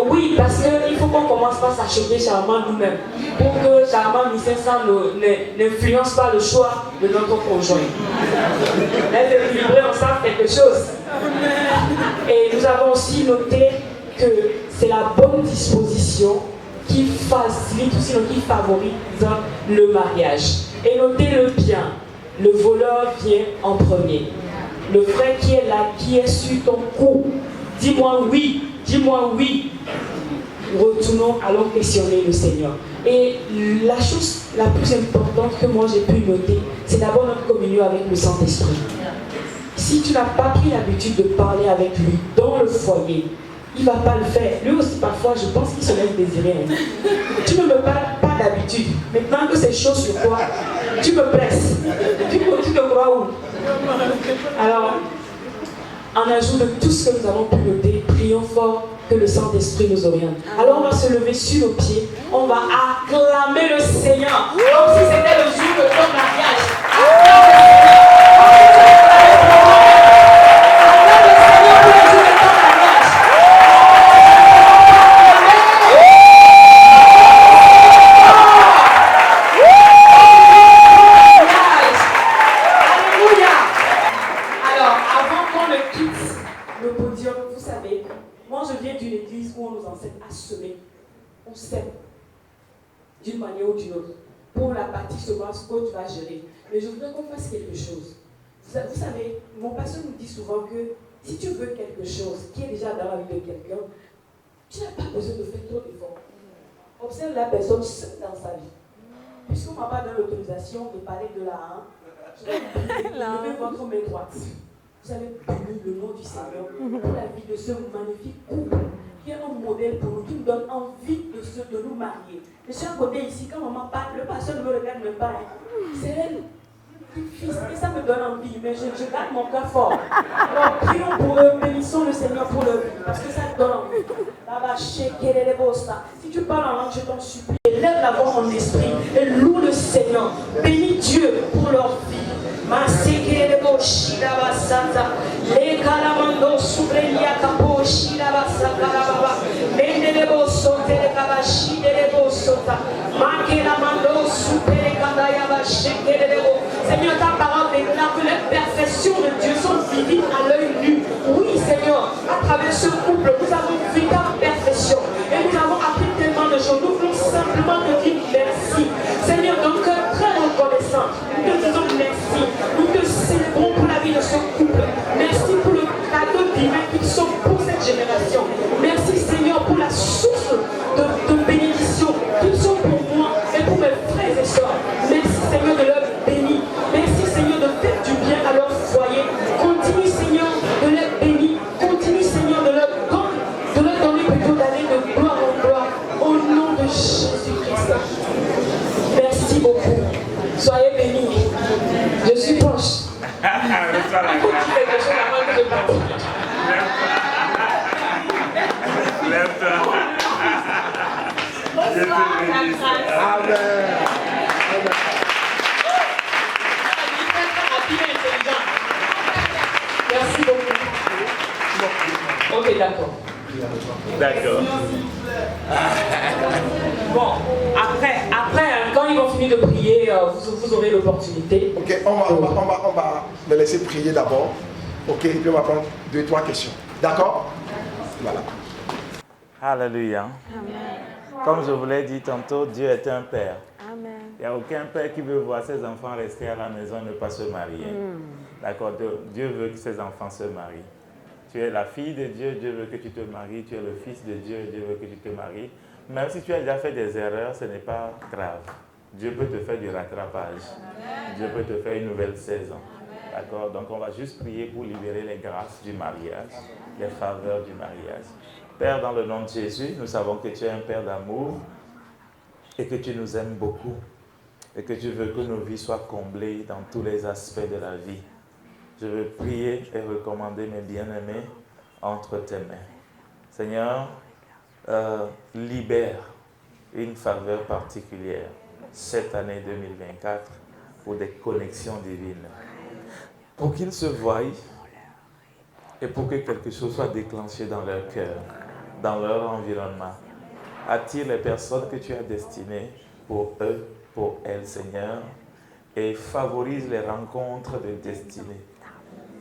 Oui, parce qu'il faut qu'on commence par s'acheter Charmant nous-mêmes. Pour que Charmant 1500 n'influence pas le choix de notre conjoint. Mais de vibrer ensemble quelque chose. Et nous avons aussi noté que c'est la bonne disposition qui facilite ou sinon qui favorise le mariage. Et notez-le bien, le voleur vient en premier. Le frère qui est là, qui est sur ton cou, dis-moi oui, dis-moi oui. Retournons, allons questionner le Seigneur. Et la chose la plus importante que moi j'ai pu noter, c'est d'abord notre communion avec le Saint-Esprit. Si tu n'as pas pris l'habitude de parler avec lui dans le foyer, il ne va pas le faire. Lui aussi, parfois, je pense qu'il se laisse désirer. Tu ne me parles pas d'habitude. Maintenant que c'est chaud sur toi, tu me presses. Tu te crois où? Alors, en ajout de tout ce que nous avons pu noter, prions fort que le Saint-Esprit nous oriente. Alors, on va se lever sur nos pieds. On va acclamer le Seigneur. Comme si c'était le jour de ton mariage. Acclame le Seigneur. On sème d'une manière ou d'une autre pour la partie semence que tu vas gérer. Mais je voudrais qu'on fasse quelque chose. Vous savez, mon pasteur nous dit souvent que si tu veux quelque chose qui est déjà dans la vie de quelqu'un, tu n'as pas besoin de faire trop d'efforts. Observe la personne seule dans sa vie. Puisqu'on ne m'a pas donné l'autorisation de parler de la je vais lever votre main droite. Vous allez bénir le nom du Seigneur pour la vie de ce magnifique couple qui est un modèle pour nous, qui nous donne envie de nous marier. Je suis à côté ici, quand maman parle, le pasteur ne me regarde même pas. C'est elle qui fils, et ça me donne envie, mais je garde mon cœur fort. Alors prions pour eux, bénissons le Seigneur pour leur vie, parce que ça te donne envie. Si tu parles en langue, je t'en supplie, lève la voix en esprit et loue le Seigneur. Bénis Dieu pour leur vie. Masekelebo shiraba santa le kalamando subrenia kapo shiraba sakaraba mendelebo sotere kabashi delebo sota makelamando supere kadayaba shekelebo. Seigneur, ta parole déclare que les perfections de Dieu sont visibles à l'œil nu. Oui, Seigneur, à travers ce couple, nous avons vu ta perfection et nous avons appris tellement de choses. Nous voulons simplement te dire merci. Seigneur, d'un cœur très reconnaissant, nous te disons merci. Nous te célébrons pour la vie de ce couple. Merci pour le cadeau divin qu'ils sont pour cette génération. Merci, Seigneur, pour la source de bénédiction qu'ils sont pour moi et pour mes frères et sœurs. Merci, Seigneur, de leur bénir. Merci, Seigneur, de faire du bien à leur foyer. Continue, Seigneur, de les bénir. Continue, Seigneur, de leur donner plutôt d'aller de gloire en gloire. Au nom de Jésus-Christ. Merci beaucoup. Soyez bénis. Je suis proche. Merci beaucoup. Ok, d'accord. D'accord. Bon, après, quand ils vont finir de prier, vous aurez l'opportunité. Ok, on va le laisser prier d'abord. Ok, et puis on va prendre 2-3 questions. D'accord? Voilà. Alléluia. Comme je vous l'ai dit tantôt, Dieu est un père. Amen. Il n'y a aucun père qui veut voir ses enfants rester à la maison et ne pas se marier. D'accord? Dieu veut que ses enfants se marient. Tu es la fille de Dieu, Dieu veut que tu te maries. Tu es le fils de Dieu, Dieu veut que tu te maries. Même si tu as déjà fait des erreurs, ce n'est pas grave. Dieu peut te faire du rattrapage. Dieu peut te faire une nouvelle saison. D'accord? Donc on va juste prier pour libérer les grâces du mariage, les faveurs du mariage. Père, dans le nom de Jésus, nous savons que tu es un Père d'amour et que tu nous aimes beaucoup et que tu veux que nos vies soient comblées dans tous les aspects de la vie. Je veux prier et recommander mes bien-aimés entre tes mains. Seigneur, libère une faveur particulière cette année 2024 pour des connexions divines. Pour qu'ils se voient et pour que quelque chose soit déclenché dans leur cœur, dans leur environnement. Attire les personnes que tu as destinées pour eux, pour elles, Seigneur, et favorise les rencontres de destinée.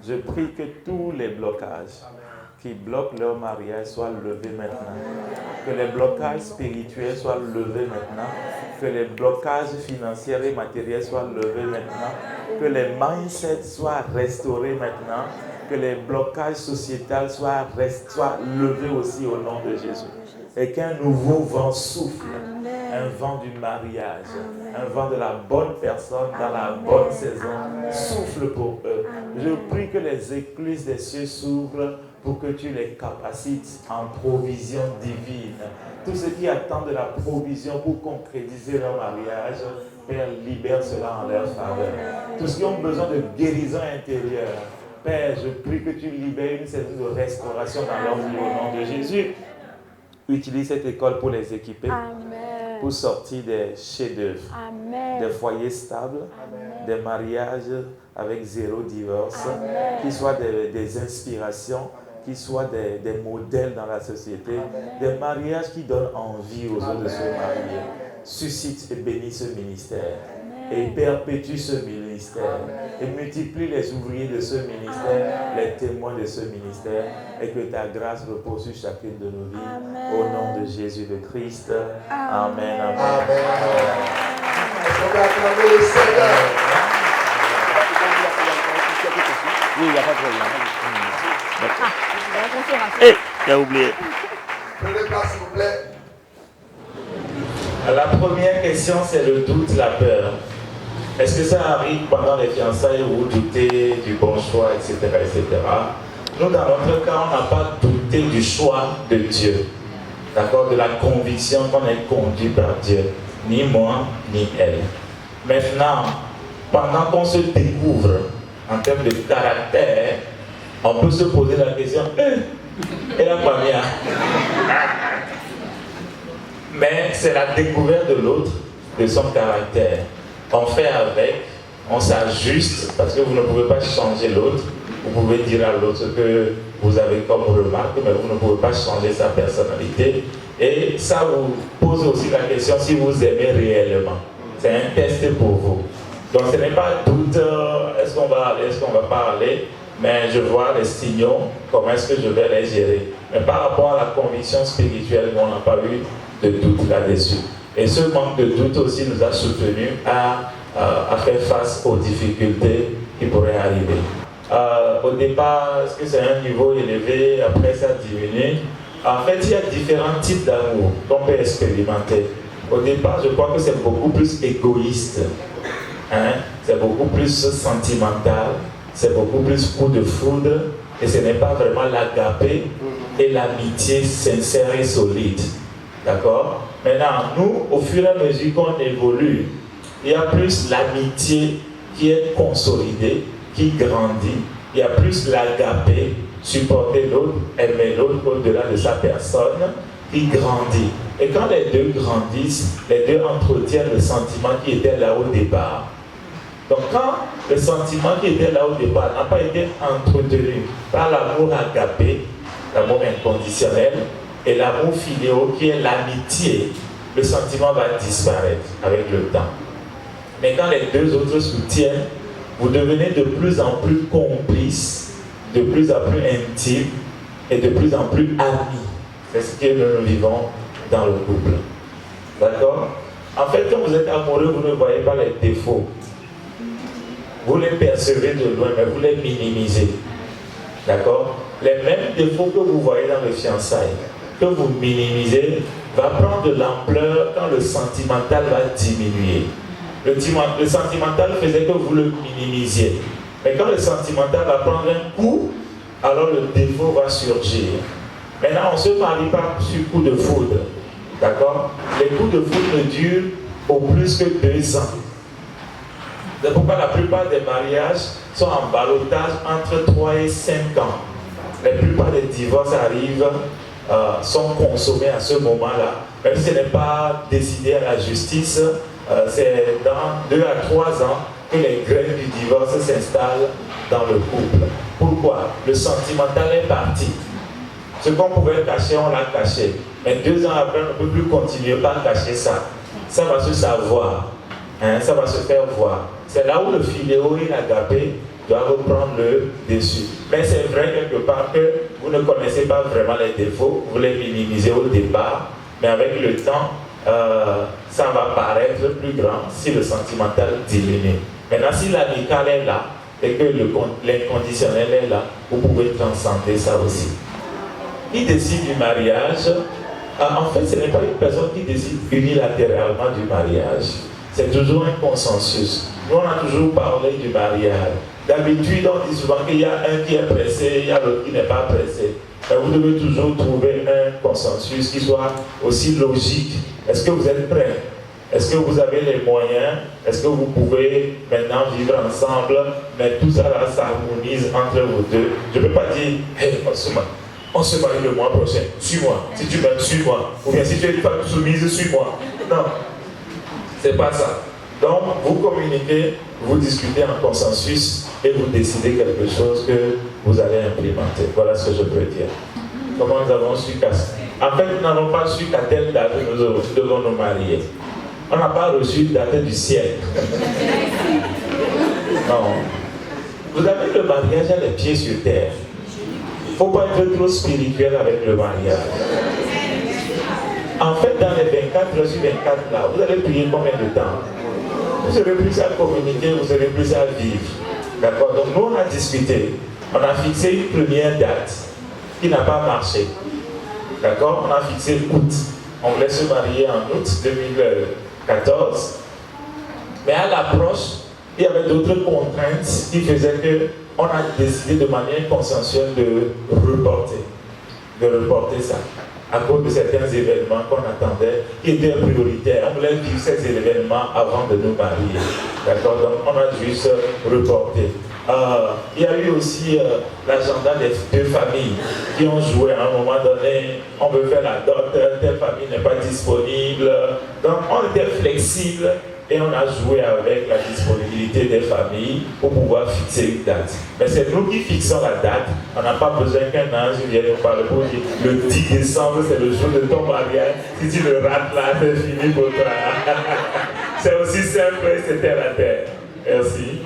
Je prie que tous les blocages, qui bloquent leur mariage soient levés maintenant. Que les blocages spirituels soient levés maintenant. Que les blocages financiers et matériels soient levés maintenant. Que les mindsets soient restaurés maintenant. Que les blocages sociétals soient levés aussi au nom de Jésus. Et qu'un nouveau vent souffle. Un vent du mariage. Un vent de la bonne personne dans la bonne saison. Souffle pour eux. Je prie que les écluses des cieux s'ouvrent pour que tu les capacites en provision divine. Tous ceux qui attendent de la provision pour concrétiser leur mariage, Père, libère cela en leur faveur. Tous ceux qui ont besoin de guérison intérieure, Père, je prie que tu libères une saison de restauration dans leur vie au nom de Jésus. Utilise cette école pour les équiper. Amen. Pour sortir des chefs-d'œuvre, des foyers stables, amen, des mariages avec 0 divorce, amen, qui soient des inspirations, qui soient des modèles dans la société, amen, des mariages qui donnent envie aux autres de se marier. Suscite et bénis ce ministère. Et perpétue ce ministère. Et multiplie les ouvriers de ce ministère, les témoins de ce ministère. Et que ta grâce repose sur chacune de nos vies. Amen. Au nom de Jésus de Christ. Amen. Amen. Amen. On va acclamer le Seigneur. Oui, il n'y a pas de problème. Hé, tu as oublié. Prenez place, s'il vous plaît. La première question, c'est le doute, la peur. Est-ce que ça arrive pendant les fiançailles où vous doutez du bon choix, etc., etc. Nous, dans notre cas, on n'a pas douté du choix de Dieu. D'accord? De la conviction qu'on est conduit par Dieu. Ni moi, ni elle. Maintenant, pendant qu'on se découvre en termes de caractère, on peut se poser la question, et la première. Mais c'est la découverte de l'autre, de son caractère. On fait avec, on s'ajuste, parce que vous ne pouvez pas changer l'autre. Vous pouvez dire à l'autre ce que vous avez comme remarque, mais vous ne pouvez pas changer sa personnalité. Et ça vous pose aussi la question si vous aimez réellement. C'est un test pour vous. Donc ce n'est pas doute, est-ce qu'on va aller, est-ce qu'on ne va pas aller, mais je vois les signaux, comment est-ce que je vais les gérer. Mais par rapport à la conviction spirituelle, on n'a pas eu de doute là-dessus. Et ce manque de doute aussi nous a soutenus à faire face aux difficultés qui pourraient arriver. Au départ, est-ce que c'est un niveau élevé, après ça diminue? En fait, il y a différents types d'amour qu'on peut expérimenter. Au départ, je crois que c'est beaucoup plus égoïste. Hein? C'est beaucoup plus sentimental. C'est beaucoup plus coup de foudre. Et ce n'est pas vraiment l'agapé et l'amitié sincère et solide. D'accord? Maintenant, nous, au fur et à mesure qu'on évolue, il y a plus l'amitié qui est consolidée, qui grandit. Il y a plus l'agapé, supporter l'autre, aimer l'autre au-delà de sa personne, qui grandit. Et quand les deux grandissent, les deux entretiennent le sentiment qui était là au départ. Donc quand le sentiment qui était là au départ n'a pas été entretenu par l'amour agapé, l'amour inconditionnel, et l'amour filial qui est l'amitié, le sentiment va disparaître avec le temps. Mais quand les deux autres soutiennent, vous devenez de plus en plus complices, de plus en plus intimes et de plus en plus amis. C'est ce que nous vivons dans le couple. D'accord? En fait, quand vous êtes amoureux, vous ne voyez pas les défauts. Vous les percevez de loin, mais vous les minimisez. D'accord? Les mêmes défauts que vous voyez dans le fiançailles, que vous minimisez, va prendre de l'ampleur quand le sentimental va diminuer. Le sentimental faisait que vous le minimisiez. Mais quand le sentimental va prendre un coup, alors le défaut va surgir. Maintenant, on ne se marie pas sur coup de foudre. D'accord? Les coups de foudre ne durent au plus que 2 ans. C'est pourquoi la plupart des mariages sont en ballottage entre 3 et 5 ans. La plupart des divorces arrivent, sont consommés à ce moment-là. Même si ce n'est pas décidé à la justice, c'est dans 2 à 3 ans que les graines du divorce s'installent dans le couple. Pourquoi? Le sentimental est parti. Ce qu'on pouvait cacher, on l'a caché. Mais 2 ans après, on ne peut plus continuer par cacher ça. Ça va se savoir. Hein, ça va se faire voir. C'est là où le philéo et l'agapé doivent reprendre le dessus. Mais c'est vrai quelque part que vous ne connaissez pas vraiment les défauts, vous les minimisez au départ, mais avec le temps, ça va paraître plus grand si le sentimental diminue. Maintenant, si l'amical est là et que l'inconditionnel est là, vous pouvez transcender ça aussi. Qui décide du mariage? En fait, ce n'est pas une personne qui décide unilatéralement du mariage. C'est toujours un consensus. Nous, on a toujours parlé du mariage. D'habitude, on dit souvent qu'il y a un qui est pressé, il y a l'autre qui n'est pas pressé. Mais vous devez toujours trouver un consensus qui soit aussi logique. Est-ce que vous êtes prêts? Est-ce que vous avez les moyens? Est-ce que vous pouvez maintenant vivre ensemble? Mais tout ça là s'harmonise entre vous deux. Je ne peux pas dire, hey, on se marie le mois prochain, suis-moi. Si tu m'aimes, suis-moi. Ou bien si tu es une femme soumise, suis-moi. Non, c'est pas ça. Donc, vous communiquez, vous discutez en consensus et vous décidez quelque chose que vous allez implémenter. Voilà ce que je peux dire. Comment nous avons su qu'à... En fait, nous n'avons pas su qu'à telle date nous devons nous marier. On n'a pas reçu une date du ciel. Non. Vous avez le mariage à les pieds sur terre. Il ne faut pas être trop spirituel avec le mariage. En fait, dans les 24 sur 24 là, vous allez prier combien de temps? Vous serez plus à communiquer, vous serez plus à vivre. D'accord? Donc nous, on a discuté. On a fixé une première date qui n'a pas marché. D'accord? On a fixé août. On voulait se marier en août 2014. Mais à l'approche, il y avait d'autres contraintes qui faisaient qu'on a décidé de manière consensuelle de reporter ça. À cause de certains événements qu'on attendait, qui étaient prioritaires. On voulait vivre ces événements avant de nous marier. D'accord? Donc on a juste reporté. Il y a eu aussi l'agenda des deux familles qui ont joué à un moment donné. On veut faire la dot, telle famille n'est pas disponible. Donc on était flexible et on a joué avec la disponibilité des familles pour pouvoir fixer une date. Mais c'est nous qui fixons la date. On n'a pas besoin qu'un ange vienne nous parler pour dire le 10 décembre c'est le jour de ton mariage. Si tu le rates là, c'est fini pour toi. C'est aussi simple et c'est terre à terre. Merci.